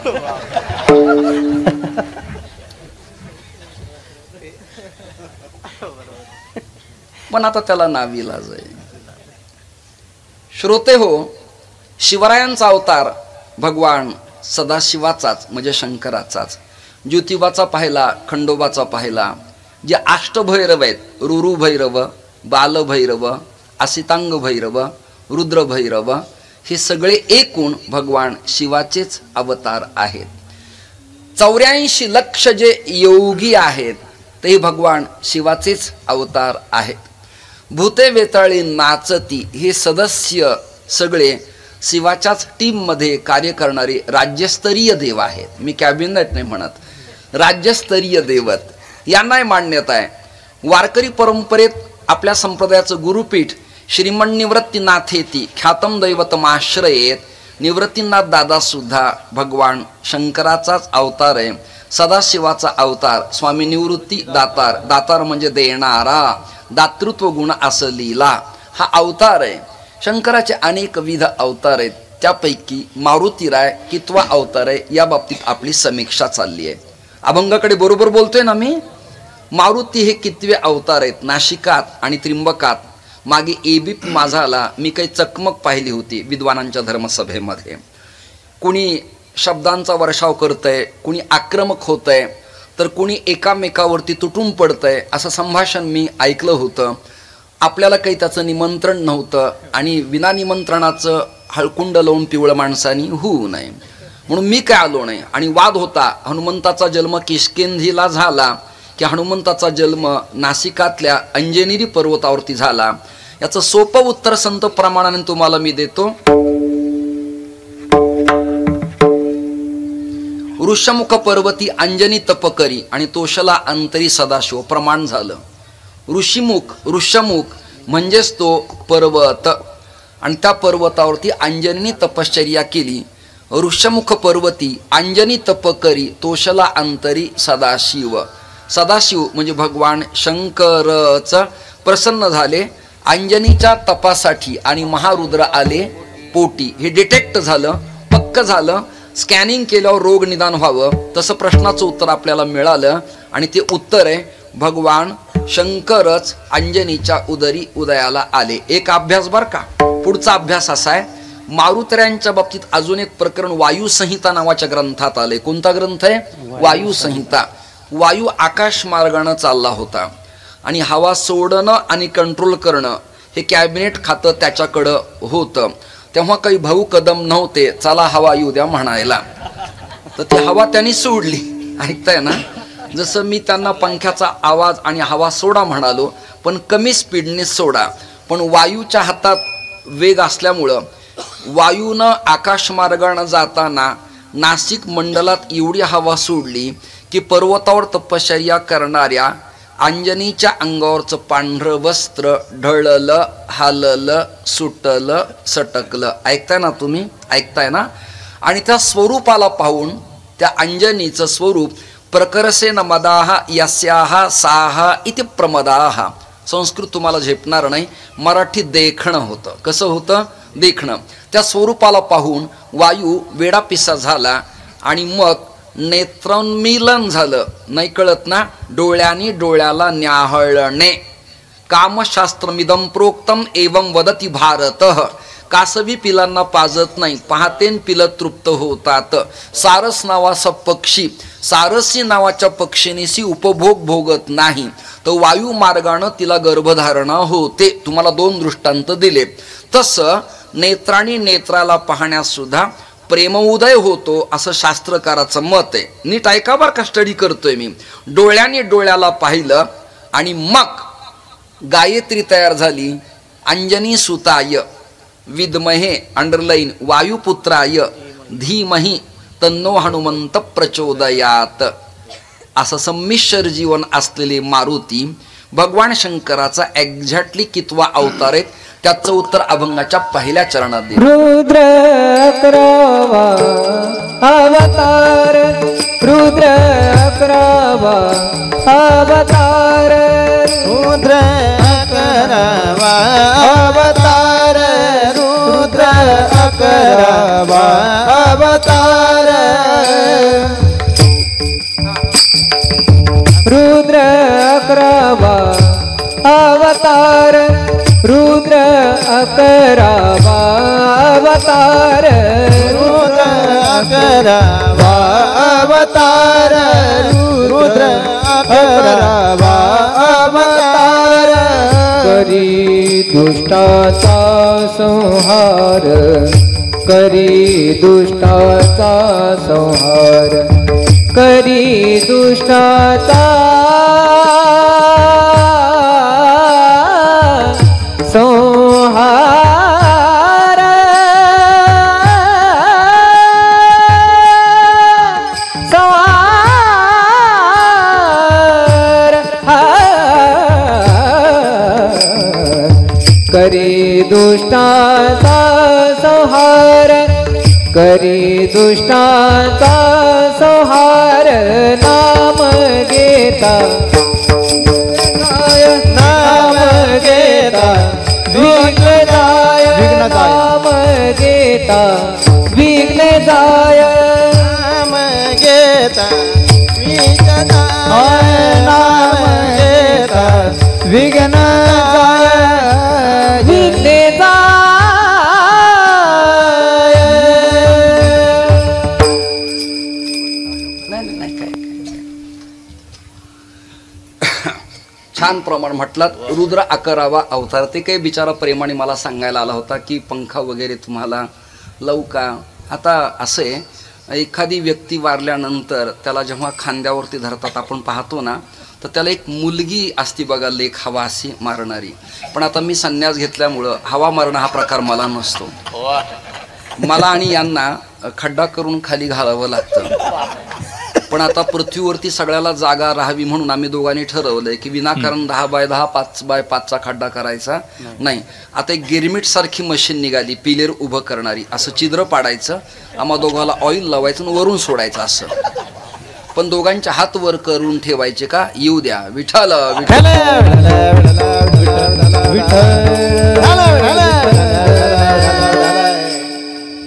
पण आता त्याला नाविलाज आहे. श्रोते हो, शिवरायांचा अवतार भगवान सदाशिवाचाच म्हणजे शंकराचाच. ज्योतिबाचा पाहिला, खंडोबाचा पाहिला, जे अष्टभैरव आहेत, रुरु भैरव, बालभैरव, असितांग भैरव, रुद्र भैरव, हे सगळे एकूण भगवान शिवाचेच अवतार आहेत. 84 लक्ष जे योगी आहेत ते भगवान शिवाचेच अवतार आहेत. भूते वेताळी नाचती हे सदस्य सगळे शिवाच्याच टीममध्ये कार्य करणारे राज्यस्तरीय देव आहेत. मी कॅबिनेट नाही म्हणत, राज्यस्तरीय दैवत यांनाही मान्यता आहे. वारकरी परंपरेत आपल्या संप्रदायाचं गुरुपीठ श्रीमन निवृत्तीनाथेती ख्यातम दैवतमाश्रयेत. निवृत्तीनाथ दादा सुद्धा भगवान शंकराचाच अवतार आहे. सदाशिवाचा अवतार स्वामी निवृत्ती दातार, दातार म्हणजे देणारा, दातृत्व गुण असलेला हा अवतार आहे. शंकराचे अनेक विध अवतार आहेत, त्यापैकी मारुतीराय कितवा अवतार आहे या बाबतीत आपली समीक्षा चालली आहे. अभंगाकडे बरोबर बोलतोय ना मी. मारुती हे कितवे अवतार आहेत? नाशिकात आणि त्रिंबकात मागे एबीप माझाला मी काही चकमक पाहिली होती विद्वानांच्या धर्मसभेमध्ये. कुणी शब्दांचा वर्षाव करतंय, कुणी आक्रमक होतंय, तर कुणी एकामेकावरती तुटून पडतंय, असं संभाषण मी ऐकलं होतं. आपल्याला काही त्याचं निमंत्रण नव्हतं, आणि विना निमंत्रणाचं हळकुंड लावून पिवळं माणसानी होऊ नये म्हणून मी काय आलो नाही. आणि वाद होता, हनुमंताचा जन्म किष्किंधीला झाला की हनुमंताचा जन्म नाशिकातल्या अंजनेरी पर्वतावरती झाला. याचं सोपं उत्तर संत प्रमाणाने तुम्हाला मी देतो. ऋषमुख पर्वती अंजनी तपकरी आणि तोषला अंतरी सदाशिव प्रमाण झालं. ऋषमुख म्हणजेच तो पर्वत, आणि त्या पर्वतावरती अंजनी तपश्चर्या केली. ऋषमुख पर्वती अंजनी तपकरी तोषला अंतरी सदाशिव. सदाशिव म्हणजे भगवान शंकरच प्रसन्न झाले अंजनीच्या तपासाठी, आणि महारुद्र आले पोटी. हे डिटेक्ट झालं, पक्क झालं. स्कॅनिंग केल्यावर रोग निदान व्हावं तसं प्रश्नाचं उत्तर आपल्याला मिळालं, आणि ते उत्तर आहे भगवान शंकरच अंजनीच्या उदरी उदयाला आले. एक अभ्यास बर का. पुढचा अभ्यास असा आहे, मारुतऱ्यांच्या बाबतीत अजून एक प्रकरण वायुसंहिता नावाच्या ग्रंथात आले. कोणता ग्रंथ आहे? वायुसंहिता. वायू आकाश मार्गानं चालला होता आणि हवा सोडणं आणि कंट्रोल करणं हे कॅबिनेट खातं त्याच्याकडं होतं. तेव्हा काही भाऊ कदम नव्हते, चला हवा येऊ द्या म्हणायला. तर ती हवा त्यांनी सोडली. ऐकताय ना, जसं मी त्यांना पंख्याचा आवाज आणि हवा सोडा म्हणालो, पण कमी स्पीडने सोडा. पण वायूच्या हातात वेग असल्यामुळं वायूनं आकाशमार्गानं जाताना नाशिक मंडलात एवढी हवा सोडली की पर्वतावर तपश्चर्या करणाऱ्या अंजनीच्या अंगावरचं पांढरं वस्त्र ढळलं, हाललं, सुटलं, सटकलं. ऐकताय ना तुम्ही? ऐकताय ना? आणि त्या स्वरूपाला पाहून, त्या अंजनीचं स्वरूप, प्रकरसेन मदाहा यस्याहा साहा इति प्रमदाहा. संस्कृत तुम्हाला झेपणार नाही, मराठी देखणं होतं. कसं होतं? देखणं. त्या स्वरूपाला पाहून वायू वेडापिसा झाला आणि मग नेत्रोन्मीलन झालं. नाही कळत ना? डोळ्यानी डोळ्याला न्याहळणे. कामशास्त्रमिदं प्रोक्तम एवं वदती भारत. कासवी पिलांना पाजत नाही, पहातेन पिलं तृप्त होतात. सारस नावाचा पक्षी सारसी नावाच्या पक्षिणीशी उपभोग भोगत नाही, तर वायू मार्गानं तिला गर्भधारणा होते. तुम्हाला 2 दृष्टांत दिले. तसं नेत्राणी नेत्राला पाहण्यास सुद्धा प्रेमोदय होतो असं शास्त्रकाराचं मत आहे. नीट ऐका बरं का, स्टडी करतोय मी. डोळ्याने डोळ्याला पाहिलं आणि मग गायत्री तयार झाली. अंजनी सुताय विद्महे अंडरलाईन वायुपुत्राय धीमहि तन्नो हनुमंत प्रचोदयात. असं संमिश्र जीवन असलेले मारुती भगवान शंकराचा एक्झॅक्टली कितवा अवतार आहे त्याचं उत्तर अभंगाच्या पहिल्या चरणात दे. रुद्र अकरावा अवतार, रुद्र अकरावा अवतार, रुद्र अकरावा अवतार, रुद्र अकरावा अवतार, रुद्र अकरावा अवतार, रुद्र अकरावा अवतार, रुद्र अकरावा अवतार, रुद्र अकरावा अवतार, करी दुष्टाचा संहार, करी दुष्टाचा संहार, करी दुष्टाचा संहार, करी दुष्टाचा संहार, करी दुष्टाचा संहार. नाम घेता नाम घेता विघ्न जाय, नाम घेता विघ्न जाय, नाम घेता विघ्न जाय, नाम घेता विघ्न जाय, विघ्न जाय. नाही काय छान प्रमाण म्हटलात. रुद्र अकरावा अवतार. ते काही बिचारा प्रेमाने मला सांगायला आला होता की पंखा वगैरे तुम्हाला लावू का. आता असे एखादी व्यक्ती वारल्यानंतर त्याला जेव्हा खांद्यावरती धरतात आपण पाहतो ना, तर त्याला एक मुलगी असती बघा, लेख हवा अशी मारणारी. पण आता मी संन्यास घेतल्यामुळं हवा मारणं हा प्रकार मला नसतो. मला आणि यांना खड्डा करून खाली घालावं लागतं. पण आता पृथ्वीवरती सगळ्याला जागा राहावी म्हणून आम्ही दोघांनी ठरवलंय की विनाकारण 10x10 5x5चा खड्डा करायचा नाही. आता एक गिरमिट सारखी मशीन निघाली पिलेर उभं करणारी. असं छिद्र पाडायचं, आम्हा दोघाला ऑइल लावायचं आणि वरून सोडायचं असं. पण दोघांचे हात वर करून ठेवायचे का, येऊ द्या विठ्ठल विठ्ठल.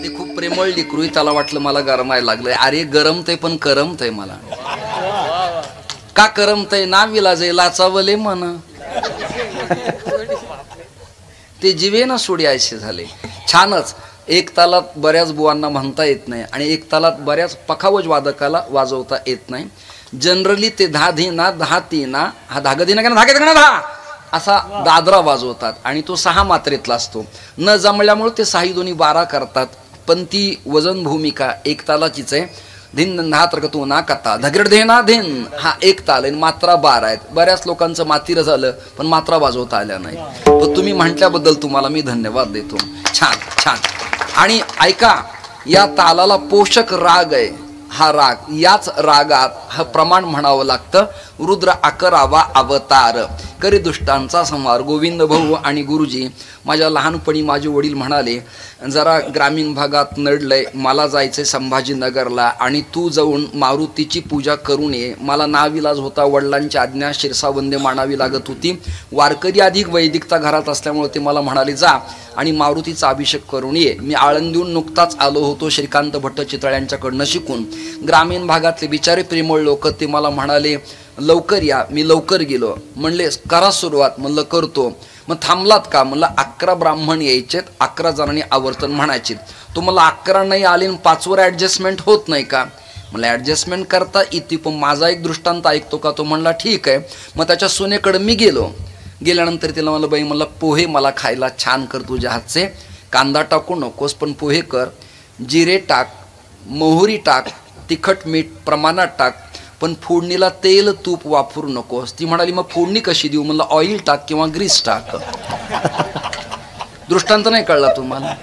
ते खूप प्रेमळ लेकरू. त्याला वाटलं मला गरमायला लागलंय. अरे गरमतय पण करमतय मला. का करमतय? नाविलाज आहे, लाचावले मन. ते जीवे ना सोड्यायचे झाले. छानच. एक तालात बऱ्याच बुवांना म्हणता येत नाही आणि एक तालात बऱ्याच पखावज वादकाला वाजवता येत नाही. जनरली ते धा धीना धा तीना हा धाग दिना का धागे ना धा असा दादरा वाजवतात आणि तो 6 मात्रेतला असतो. न जमल्यामुळे ते 6 दोन्ही 12 करतात. पण ती वजन भूमिका एक तालाचीच आहे. धिन धा तर तू ना कथा धगड धेना धिन हा एक ताल आहे, मात्रा 12 आहेत. बऱ्याच लोकांचं मातीर झालं पण मात्रा वाजवता आल्या नाही. तर तुम्ही म्हटल्याबद्दल तुम्हाला मी धन्यवाद देतो. छान छान. आणि ऐका, या तालाला पोषक राग आहे. हा राग, याच रागात हा प्रमाण म्हणावं लागतं. रुद्र 11वा अवतार करी दुष्टांचा संहार. गोविंद भाऊ आणि गुरुजी, माझ्या लहानपणी माझे वडील म्हणाले, जरा ग्रामीण भागात नडलंय, मला जायचंय संभाजीनगरला आणि तू जाऊन मारुतीची पूजा करून ये. मला नाविलाज होता, वडिलांची आज्ञा शिरसावंदे मानावी लागत होती. वारकरी अधिक वैदिकता घरात असल्यामुळे ते मला म्हणाले, जा आणि मारुतीचा अभिषेक करून ये. मी आळंदीहून नुकताच आलो होतो श्रीकांत भट्ट चितळ्यांच्याकडनं शिकून. ग्रामीण भागातले बिचारे प्रेमळ लोक ते मला म्हणाले, लवकर या. मी लवकर गेलो. म्हणले करा सुरुवात. म्हणलं करतो. मग थांबलात का? म्हणलं 11 ब्राह्मण यायचेत, 11 जणांनी आवर्तन म्हणायचे. तुम्हाला 11 नाही आले आणि 5वर ॲडजस्टमेंट होत नाही का? मला ॲडजस्टमेंट करता येते, पण माझा एक दृष्टांत ऐकतो का? तो म्हणला ठीक आहे. मग त्याच्या सुनेकडे मी गेलो. गेल्यानंतर तिला म्हणलं, बाई मला पोहे मला खायला छान कर तुझ्या हातचे. कांदा टाकू नकोस पण पोहे कर. जिरे टाक, मोहरी टाक, तिखट मीठ प्रमाणात टाक, पण फोडणीला तेल तूप वापरू नकोस. ती म्हणाली, मग फोडणी कशी देऊ? म्हणलं ऑइल टाक किंवा ग्रीस टाक. दृष्टांत नाही कळला तुम्हाला?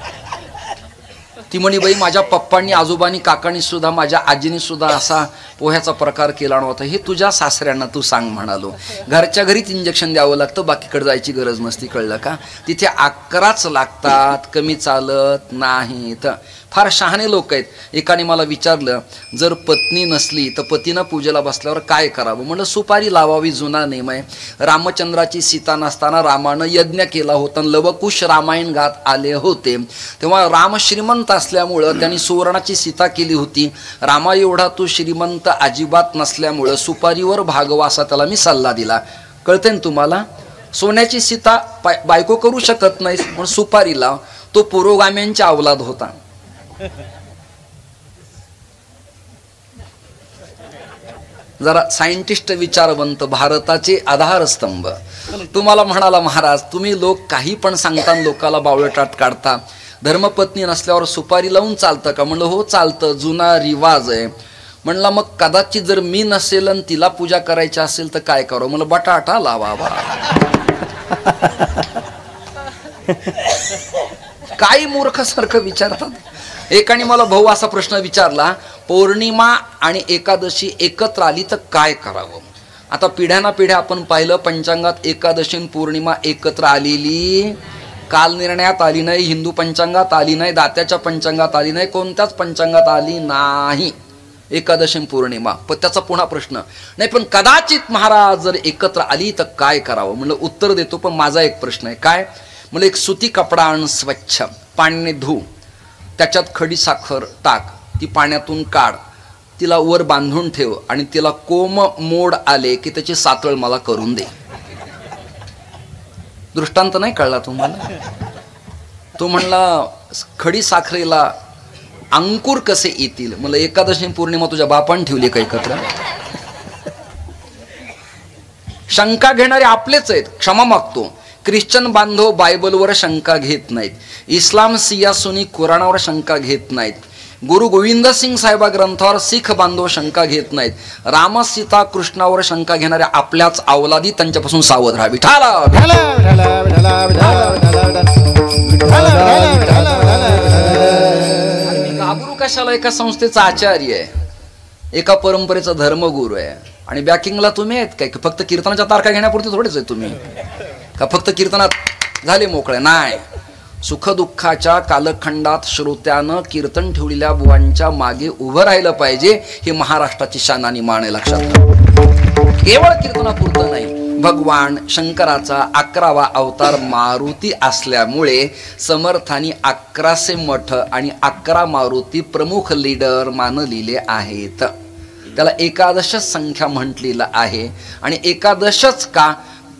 ती म्हणी, बाई माझ्या पप्पांनी आजोबांनी काकांनी सुद्धा माझ्या आजीने सुद्धा असा पोह्याचा प्रकार केला नव्हता. हे तुझ्या सासऱ्यांना तू सांग म्हणालो. घरच्या घरीच इंजेक्शन द्यावं लागतं, बाकीकडे जायची गरज नसती. कळलं का? तिथे 11च लागतात, कमी चालत नाहीत. फार शहाणे लोक आहेत. एकाने मला विचारलं, जर पत्नी नसली तर पतीनं पूजेला बसल्यावर काय करावं? म्हणलं सुपारी लावावी, जुना नेम आहे. रामचंद्राची सीता नसताना रामानं यज्ञ केला होता, लवकुश रामायण गात आले होते. तेव्हा राम श्रीमंत असल्यामुळं त्यांनी सुवर्णाची सीता केली होती. रामा एवढा तू श्रीमंत अजिबात नसल्यामुळं सुपारीवर भागवा असा त्याला मी सल्ला दिला. कळते ना तुम्हाला? सोन्याची सीता बायको करू शकत नाही म्हणून सुपारी लाव. तो पुरोगाम्यांच्या अवलाद होता. जरा सायंटिस्ट विचारवंत, भारताचे आधारस्तंभ. तुम्हाला म्हणाला, महाराज तुम्ही लोक काही पण सांगता, लोकाला बावळटाट काढता. धर्मपत्नी नसल्यावर सुपारी लावून चालतं का? म्हणलं हो चालतं, जुना रिवाज आहे. म्हणला मग कदाचित जर मी नसेल आणि तिला पूजा करायची असेल तर काय करावं? म्हणलं बटाटा लावा. काही मूर्खासारखं विचारतात. एकाने मला भाऊ असा प्रश्न विचारला, पौर्णिमा आणि एकादशी एकत्र आली तर काय करावं? आता पिढ्याना पिढ्या आपण पाहिलं, पंचांगात एकादशी आणि पौर्णिमा एकत्र आलेली काल निर्णयात आली नाही, हिंदू पंचांगात आली नाही, दात्याच्या पंचांगात आली नाही, कोणत्याच पंचांगात आली नाही एकादशी पौर्णिमा. पण त्याचा पुन्हा प्रश्न नाही, पण कदाचित महाराज जर एकत्र आली तर काय करावं? म्हणलं उत्तर देतो, पण माझा एक प्रश्न आहे. काय? म्हणलं एक सुती कपडा आण, स्वच्छ पाण्याने धु, त्याच्यात खडी साखर टाक, ती पाण्यातून काढ, तिला वर बांधून ठेव आणि तिला कोम मोड आले की त्याची सातळ मला करून दे. दृष्टांत नाही कळला तुम्हाला? तो म्हणला खडी साखरेला अंकुर कसे येतील? म्हणलं एकादशी पौर्णिमा तुझ्या बापान ठेवली का एकत्र? शंका घेणारे आपलेच आहेत, क्षमा मागतो. ख्रिश्चन बांधव बायबलवर शंका घेत नाहीत. इस्लाम सिया सुनी कुराणावर शंका घेत नाहीत. गुरु गोविंद सिंग साहेबा ग्रंथावर सिख बांधव शंका घेत नाहीत. राम सीता कृष्णावर शंका घेणाऱ्या आपल्याच अवलादी त्यांच्यापासून सावध राहावी. घाबरू कशाला? एका संस्थेचा आचार्य आहे, एका परंपरेचा धर्मगुरू आहे आणि बॅकिंगला तुम्ही आहेत काय? फक्त कीर्तनाच्या तारखा घेण्यापुरती थोडेच आहे तुम्ही का? फक्त कीर्तनात झाले मोकळे नाही. सुखदुःखाच्या कालखंडात श्रोत्यानं कीर्तन ठेवलेल्या बुवांच्या मागे उभं राहिलं पाहिजे. हे महाराष्ट्राची शान आणि मान आहे, लक्षात घ्या. केवळ कीर्तनापुरतं नाही. भगवान शंकराचा 11वा अवतार मारुती असल्यामुळे समर्थांनी 1100 मठ आणि 11 मारुती प्रमुख लीडर मानलेले आहेत. त्याला एकादश संख्या म्हटलेलं आहे. आणि एकादशच का?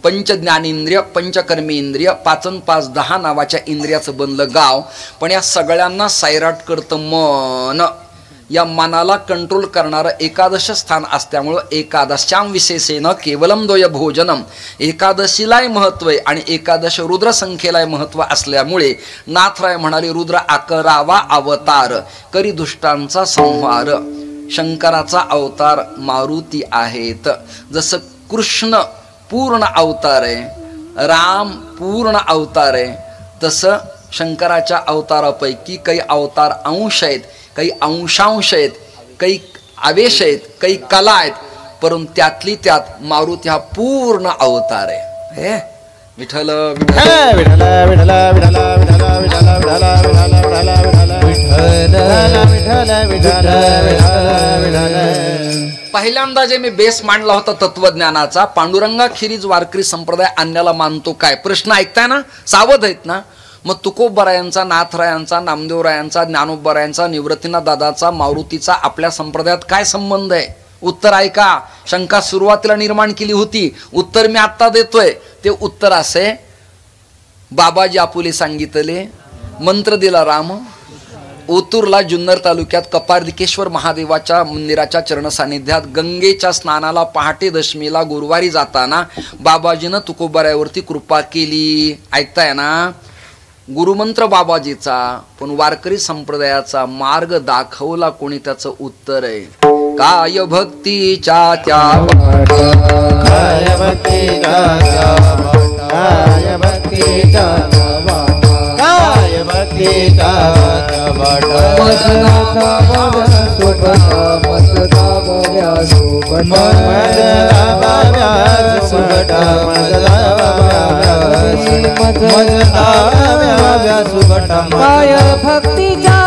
पंचज्ञानेंद्रिय, पंचकर्मेंद्रिय, 5 आणि 5 10 नावाच्या इंद्रियाचं बनलं गाव. पण या सगळ्यांना सैराट करतं मन. या मनाला कंट्रोल करणारं एकादश स्थान असल्यामुळं एकादश्याम विशेषेन केवलम द्वय भोजनम, एकादशीलाही महत्त्व आहे आणि एकादश रुद्र संख्येलाही महत्त्व असल्यामुळे नाथराय म्हणाले रुद्र 11वा अवतार करी दुष्टांचा संहार. शंकराचा अवतार मारुती आहेत. जसं कृष्ण पूर्ण अवतार आहे, राम पूर्ण अवतार आहे, तसं शंकराच्या अवतारापैकी काही अवतार अंश आहेत, काही अंशांश आहेत, काही आवेश आहेत, काही कला आहेत, परंतु त्यातली त्यात मारुती हा पूर्ण अवतार आहे. विठ्ठल विठ्ठल विठ्ठल विठ्ठल विठ्ठल विठ्ठल विठ्ठल विठ्ठल विठ्ठल. पहिल्यांदा जे मी बेस मांडला होता तत्वज्ञानाचा, पांडुरंगाखेरीज वारकरी संप्रदाय अन्याला मानतो काय? प्रश्न ऐकताय ना, सावध आहेत ना? मग तुकोबरायांचा, नाथरायांचा, नामदेवरायांचा, ज्ञानोबरायांचा, निवृत्तीनाथ दादाचा, मारुतीचा आपल्या संप्रदायात काय संबंध आहे? उत्तर ऐका. शंका सुरुवातीला निर्माण केली होती, उत्तर मी आत्ता देतोय. ते उत्तर असे, बाबाजी आपुले सांगितले, मंत्र दिला राम. ओतूरला जुन्नर तालुक्यात कपार्दिकेश्वर महादेवाच्या मंदिराच्या चरण सानिध्यात गंगेच्या स्नानाला पहाटे दशमीला गुरुवारी जाताना बाबाजीनं तुकोबरायावरती कृपा केली. ऐकताय ना? गुरुमंत्र बाबाजीचा, पण वारकरी संप्रदायाचा मार्ग दाखवला कोणी? त्याचं उत्तर आहे काय भक्तीच्या त्या काय भक्तीच्या काय भक्तीच्या काय भक्तीच्या काय भक्तीच्या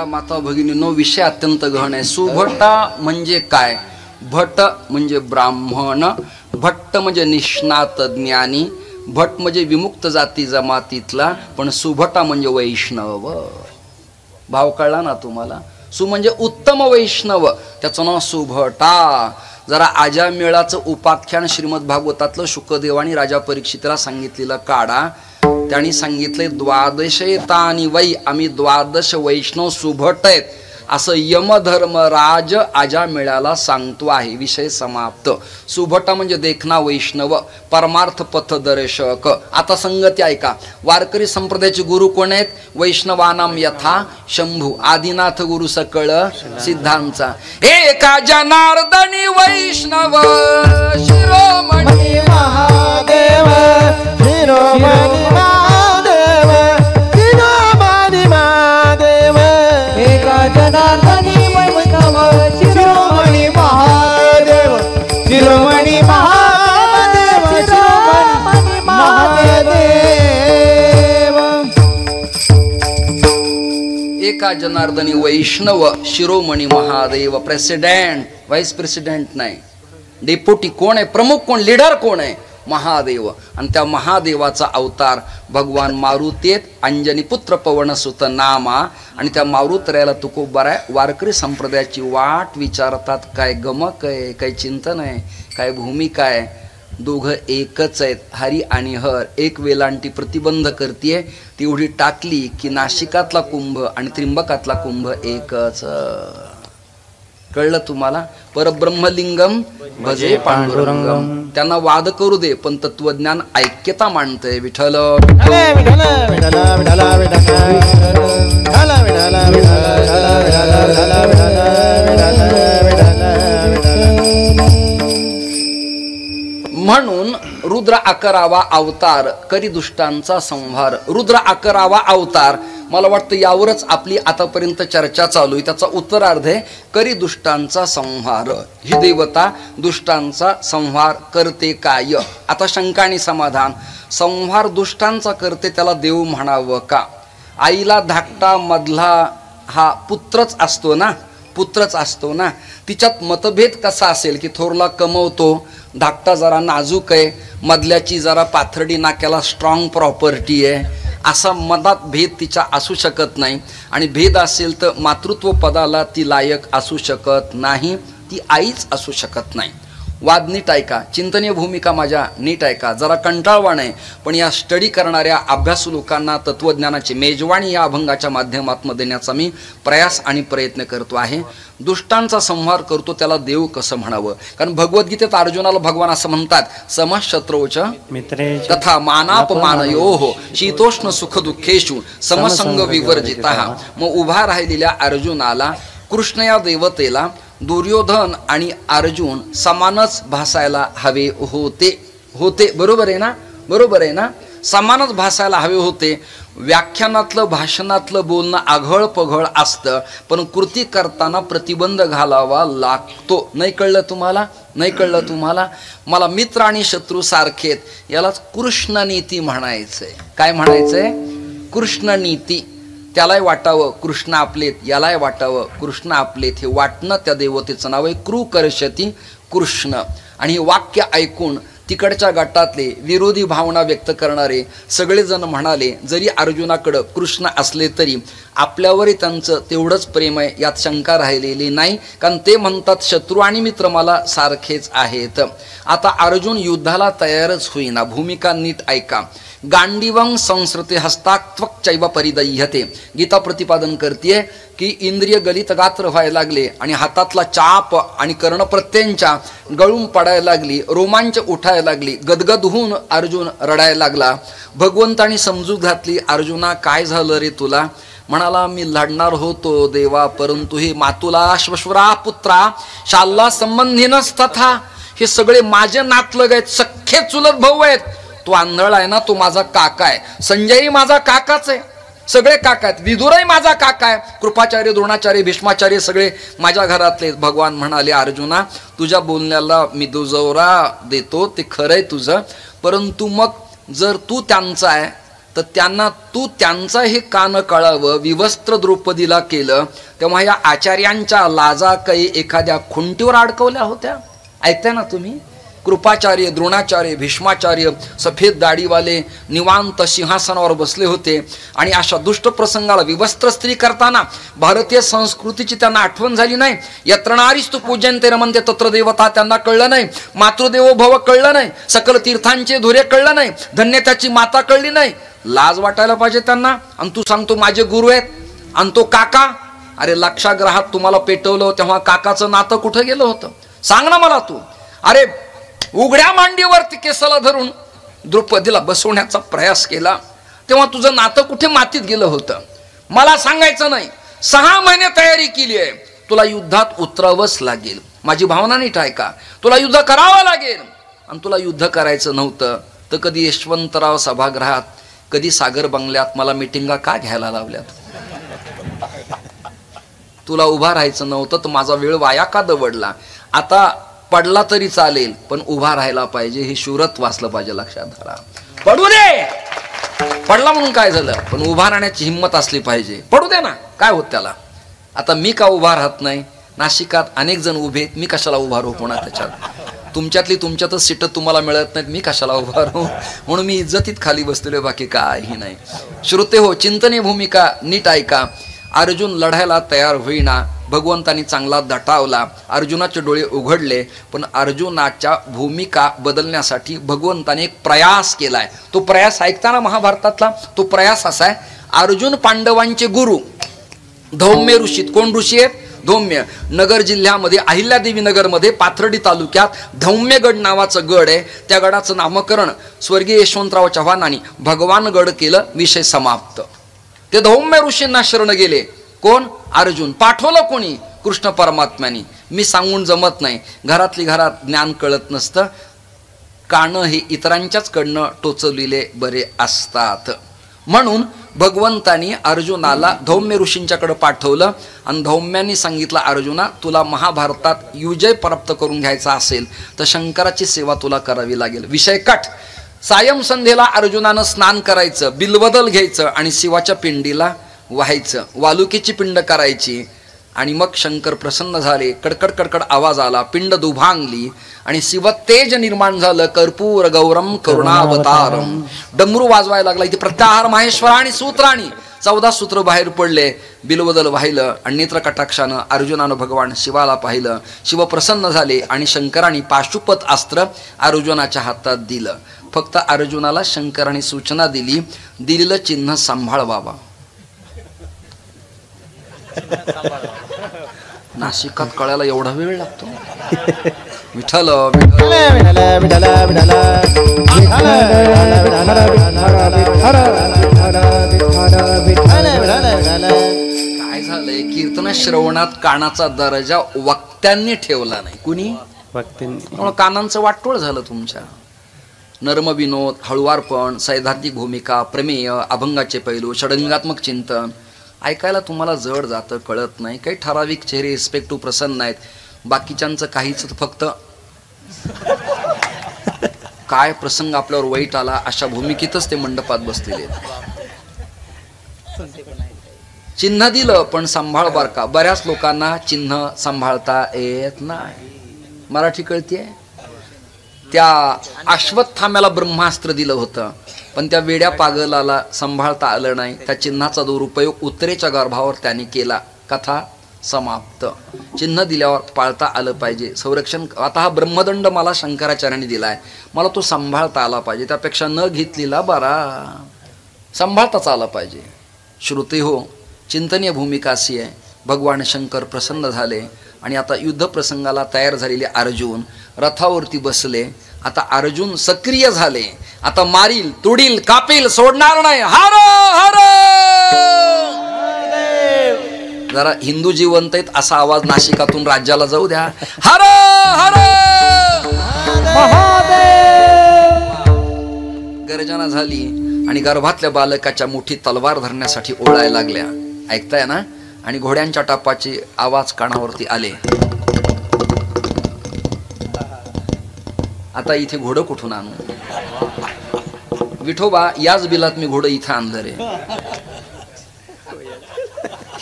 माता भगिनींनो, विषय अत्यंत गहन आहे. सुभटा म्हणजे काय? भट म्हणजे ब्राह्मण, भट्ट म्हणजे निष्णात ज्ञानी, भट म्हणजे विमुक्त जाती जमातीतला, पण सुभटा म्हणजे वैष्णव. भाव कळला ना तुम्हाला? सु म्हणजे उत्तम वैष्णव, त्याचं नाव सुभटा. जरा आजामेळाचं उपाख्यान श्रीमद भागवतातलं शुकदेवानी राजा परीक्षितला सांगितलेलं काढा. त्यांनी सांगितले, द्वादशेतानी वै, आम्ही 12 वैष्णव सुभट आहेत असं यमधर्मराज आजामेळाला सांगतो आहे. विषय समाप्त. सुभटा म्हणजे देखना वैष्णव, परमार्थ पथदर्शक. आता संगती ऐका. वारकरी संप्रदायाचे गुरु कोण आहेत? वैष्णवानाम यथा शंभू, आदिनाथ गुरु सकळ सिद्धांचा. एका जनार्दनी वैष्णव शिरोमणी महादेव शिरोमणी महादेव शिरोमणी महादेव. एका जनार्दनी वैष्णव शिरोमणी महादेव शिरोमणी महादेव शिरोमणी महादेव. एका जनार्दनी वैष्णव शिरोमणी महादेव. प्रेसिडेंट, व्हाईस प्रेसिडेंट नाही, डेप्युटी कोण आहे? प्रमुख कोण? लीडर कोण आहे? महादेव. आणि त्या महादेवाचा अवतार भगवान मारुती आहेत. अंजनी पुत्र पवनसुत नामा. आणि त्या मारुतऱ्याला तुकोबाराय वारकरी संप्रदायाची वाट विचारतात. काय गमक आहे, काय चिंतन आहे, काय भूमिका आहे? दोघं एकच आहेत, हरी आणि हर. एक वेलांटी प्रतिबंध करतीये, तेवढी टाकली की नाशिकातला कुंभ आणि त्रिंबकातला कुंभ एकच. कळलं तुम्हाला? परब्रह्मलिंगम भजे पांडुरंगम. त्यांना वाद करू दे, पण तत्वज्ञान ऐक्यता मांडतंय. विठ्ठल म्हणून रुद्र 11वा अवतार करी दुष्टांचा संहार. रुद्र 11वा अवतार, मला वाटतं यावरच आपली आतापर्यंत चर्चा चालू आहे. त्याचा उत्तरार्ध आहे करी दुष्टांचा संहार. ही देवता दुष्टांचा संहार करते काय? आता शंका आणि समाधान. संहार दुष्टांचा करते त्याला देव म्हणावं का? आईला धाकटा मधला हा पुत्रच असतो ना, पुत्रच असतो ना. तिच्यात मतभेद कसा असेल की थोरला कमवतो, धाकटा जरा नाजूक आहे, मधल्याची जरा पाथर्डी नाक्याला स्ट्रॉंग प्रॉपर्टी आहे, असा मनात भेद तिच्या असू शकत नाही. आणि भेद असेल तर मातृत्व पदाला ती लायक असू शकत नाही, ती आईच असू शकत नाही. वाद नीट ऐका, चिंतनीय भूमिका माझ्या नीट ऐका. जरा कंटाळवाण आहे, पण या स्टडी करणाऱ्या अभ्यासू लोकांना तत्त्वज्ञानाची मेजवानी या अभंगाच्या माध्यमातून देण्याचा मी प्रयास आणि प्रयत्न करतो आहे. दुष्टांचा संहार करतो त्याला देव कसं म्हणावं? कारण भगवद्गीतेत अर्जुनाला भगवान असं म्हणतात, समशत्रोच मित्रे तथा मानापमानयोः शीतोष्ण सुख दुःखेषु समसंग विवर्जितः. मग उभा राहिलेल्या अर्जुनाला, कृष्ण या देवतेला दुर्योधन आणि अर्जुन समानच भासायला हवे होते. बरोबर आहे ना? बरोबर आहे ना? समानच भासायला हवे होते. व्याख्यानातलं भाषणातलं बोलणं आघळ पघळ असतं, पण कृती करताना प्रतिबंध घालावा लागतो. नाही कळलं तुम्हाला? नाही कळलं तुम्हाला? मला मित्र आणि शत्रू सारखेत, यालाच कृष्णनीती म्हणायचंय. काय म्हणायचंय? कृष्णनीती. त्यालाही वाटावं कृष्ण आपलेत, यालाही वाटावं कृष्ण आपलेत. हे वाटणं त्या देवतेचं नाव आहे कृकर्षती कृष्ण. आणि हे वाक्य ऐकून तिकडच्या गटातले विरोधी भावना व्यक्त करणारे सगळेजण म्हणाले, जरी अर्जुनाकडं कृष्ण असले तरी आपल्यावरही त्यांचं तेवढंच प्रेम आहे, यात शंका राहिलेली नाही. कारण ते म्हणतात शत्रू आणि मित्र मला सारखेच आहेत. आता अर्जुन युद्धाला तयारच होईना. भूमिका नीट ऐका. गांडीवं संस्कृते हस्ताक्त्वक चैव परिदह्यते. गीता प्रतिपादन करते की इंद्रिय गलित गात्र व्हायला लागले आणि हातातला चाप आणि कर्णप्रत्यंच्या गळून पडायला लागली, रोमांच उठायला लागली, गदगद होऊन अर्जुन रडायला लागला. भगवंतानी समजूत घातली, अर्जुना काय झालं रे तुला? म्हणाला, मी लढणार होतो देवा, परंतु हे मातुला श्वश्वरा पुत्रा शाल्ला संबंधीनच तथा, हे सगळे माझे नातलग आहेत, सख्खे चुलत भाऊ आहेत. तो आंधळा आहे ना, तो माझा काका आहे. संजयही माझा काकाच आहे, सगळे काका आहेत. विदुरही माझा काका आहे. कृपाचार्य, द्रोणाचार्य, भीष्माचार्य सगळे माझ्या घरातले. भगवान म्हणाले, अर्जुना तुझ्या बोलण्याला मी दुजोरा देतो, ते खरंय तुझं, परंतु मग जर तू त्यांचा आहे तर त्यांना तू त्यांचा हे कान कळावं. विवस्त्र द्रौपदीला केलं तेव्हा या आचार्यांच्या लाजा काही एखाद्या खुंटीवर अडकवल्या होत्या. ऐकताय ना तुम्ही? कृपाचार्य, द्रोणाचार्य, भीष्माचार्य सफेद दाढीवाले निवांत सिंहासनावर बसले होते. आणि अशा दुष्ट प्रसंगाला विवस्त्र स्त्री करताना भारतीय संस्कृतीची त्यांना आठवण झाली नाही. यत्र नारीस्तु पूज्यन्ते रमन्ते तत्र देवता, त्यांना कळलं नाही. मातृदेवो भव कळलं नाही. सकल तीर्थांचे धुरे कळलं नाही. धन्य त्याची माता कळली नाही. लाज वाटायला पाहिजे त्यांना. आणि तू सांगतो माझे गुरु आहेत आणि तो काका. अरे लक्षाग्रहात तुम्हाला पेटवलं तेव्हा काकाचं नातं कुठं गेलं होतं? सांग ना मला तू. अरे उघड्या मांडीवरती केसाला धरून द्रौपदीला बसवण्याचा प्रयास केला तेव्हा तुझं नातं कुठे मातीत गेलं होतं? मला सांगायचं नाही. 6 महिने तयारी केली आहे, तुला युद्धात उतरावंच लागेल. माझी भावना नीट ऐका. तुला युद्ध करावं लागेल. आणि तुला युद्ध करायचं नव्हतं तर कधी यशवंतराव सभागृहात, कधी सागर बंगल्यात मला मिटिंगा का घ्यायला लावल्यात? तुला उभा राहायचं नव्हतं तर माझा वेळ वाया का दवडला? आता पडला तरी चालेल पण उभा राहायला पाहिजे. हे शूरत्व वाचलं पाहिजे, लक्षात धरा. पडू दे, पडला म्हणून काय झालं, पण उभा राहण्याची हिंमत असली पाहिजे. पडू दे ना, काय होत त्याला? आता मी का उभा राहत नाही? नाशिकात अनेक जण उभे, मी कशाला उभा राहू पुन्हा त्याच्यात? तुमच्यातली तुमच्यातच सीट तुम्हाला मिळत नाहीत, मी कशाला उभा राहू? म्हणून मी इज्जतीत खाली बसलेलो, बाकी काही नाही. श्रोते हो, चिंतनीय भूमिका नीट ऐका. अर्जुन लढायला तयार होईना. भगवंतानी चांगला दटावला. अर्जुनाचे डोळे उघडले, पण अर्जुनाच्या भूमिका बदलण्यासाठी भगवंताने एक प्रयास केलाय. तो प्रयास ऐकताना महाभारतातला तो प्रयास असा आहे. अर्जुन पांडवांचे गुरु धौम्य ऋषीत. कोण ऋषी आहेत? धौम्य. नगर जिल्ह्यामध्ये अहिल्यादेवी नगरमध्ये पाथर्डी तालुक्यात धौम्यगड नावाचं गड आहे. त्या गडाचं नामकरण स्वर्गीय यशवंतराव चव्हाणांनी भगवानगड केलं. विषय समाप्त. ते धौम्य ऋषींना शरण गेले. कोण? अर्जुन. पाठवलं कोणी? कृष्ण परमात्म्यानी. मी सांगून जमत नाही. घरातली घरात ज्ञान कळत नसतं. कानं हे इतरांच्याच कडनं टोचवलेले बरे असतात. म्हणून भगवंतानी अर्जुनाला धौम्य ऋषींच्याकडे पाठवलं आणि धौम्यांनी सांगितलं, अर्जुना तुला महाभारतात विजय प्राप्त करून घ्यायचा असेल तर शंकराची सेवा तुला करावी लागेल. विषय कट. सायं संध्येला अर्जुनानं स्नान करायचं, बिलबदल घ्यायचं आणि शिवाच्या पिंडीला व्हायचं, वालुकीची पिंड करायची. आणि मग शंकर प्रसन्न झाले, कडकड कडकड आवाज आला, पिंड दुभांगली आणि शिव तेज निर्माण झालं. कर्पूर गौरम करुणावतारम, डमरू वाजवायला लागला. इथे प्रत्याहार माहेश्वरा आणि सूत्राणी 14 सूत्र बाहेर पडले. बिलबदल वाहिलं आणि नेत्र कटाक्षानं अर्जुनानं भगवान शिवाला पाहिलं. शिव प्रसन्न झाले आणि शंकराने पाशुपत अस्त्र अर्जुनाच्या हातात दिलं. फक्त अर्जुनाला शंकराने सूचना दिली, दिलेलं चिन्ह सांभाळ बाबा. नाशिकात कळायला एवढा वेळ लागतो? विठ्ठल काय झालंय, कीर्तन श्रवणात कानाचा दर्जा वक्त्यांनी ठेवला नाही. कुणी? वक्त्यांनी. कानांचं वाटोळ झालं तुमच्या. नर्मविनोद, हळुवारपण, सैद्धांतिक भूमिका, प्रमेय, अभंगाचे पैलू, षडंगात्मक चिंतन ऐकायला तुम्हाला जड जातं, कळत नाही. काही ठराविक चेहरे इस्पेक्टिव्ह प्रसन्न आहेत, बाकीच्यांचं काहीच. फक्त काय प्रसंग आपल्यावर वाईट आला अशा भूमिकेतच ते मंडपात बसलेले आहेत. चिन्ह दिलं पण सांभाळ बार का. बऱ्याच लोकांना चिन्ह सांभाळता येत नाही. मराठी कळतीये? त्या अश्वत्थाम्याला ब्रह्मास्त्र दिलं होतं पण त्या वेड्या पागलाला सांभाळता आलं नाही. त्या चिन्हाचा दुरुपयोग उत्तरेच्या गर्भावर त्याने केला. कथा समाप्त. चिन्ह दिल्यावर पाळता आलं पाहिजे, संरक्षण. आता हा ब्रह्मदंड मला शंकराचार्यांनी दिलाय, मला तो सांभाळता आला पाहिजे. त्यापेक्षा न घेतलेला बरा, सांभाळताच आला पाहिजे. श्रुती हो, चिंतनीय भूमिका अशी आहे. भगवान शंकर प्रसन्न झाले आणि आता युद्ध प्रसंगाला तयार झालेले अर्जुन रथावरती बसले. आता अर्जुन सक्रिय झाले. आता मारील, तुडील, कापील, सोडणार नाही. हर हर. जरा हिंदू जिवंत आहेत असा आवाज नाशिकातून राज्याला जाऊ द्या. हर हर गर्जना झाली आणि गर्भातल्या बालकाच्या मुठीत तलवार धरण्यासाठी ओळायला लागल्या. ऐकताय ना? आणि घोड्यांच्या टापाचे आवाज कानावरती आले. आता इथे घोडं कुठून आणू? विठोबा, याच बिलात मी घोडं इथं आणलं रे.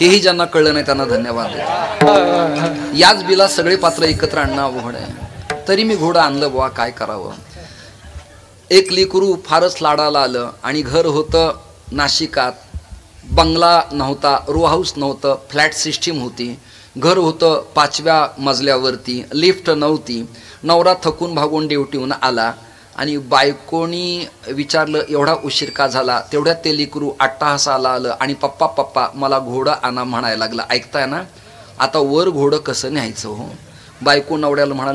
हेही ज्यांना कळलं नाही त्यांना धन्यवाद देतो. याच बिलात सगळे पात्र एकत्र आणणं अवघड आहे, तरी मी घोडं आणलं बुवा, काय करावं. एक लेकरू फारच लाडाला आलं आणि घर होतं नाशिकात. बंगला नव्हता, रो हाऊस नव्हतं, फ्लॅट सिस्टीम होती. घर होतं 5व्या मजल्यावरती, लिफ्ट नव्हती. नवरा थकून भागून ड्युटीहून आला आणि बायकोनी विचारलं एवढा उशीर का झाला. तेवढ्यात ते लेकरू अट्टाहासाला आलं आणि पप्पा पप्पा मला घोडं आणा म्हणायला लागला. ऐकताय ना? आता वर घोडं कसं न्यायचं हो? बायको नवऱ्याला म्हणाले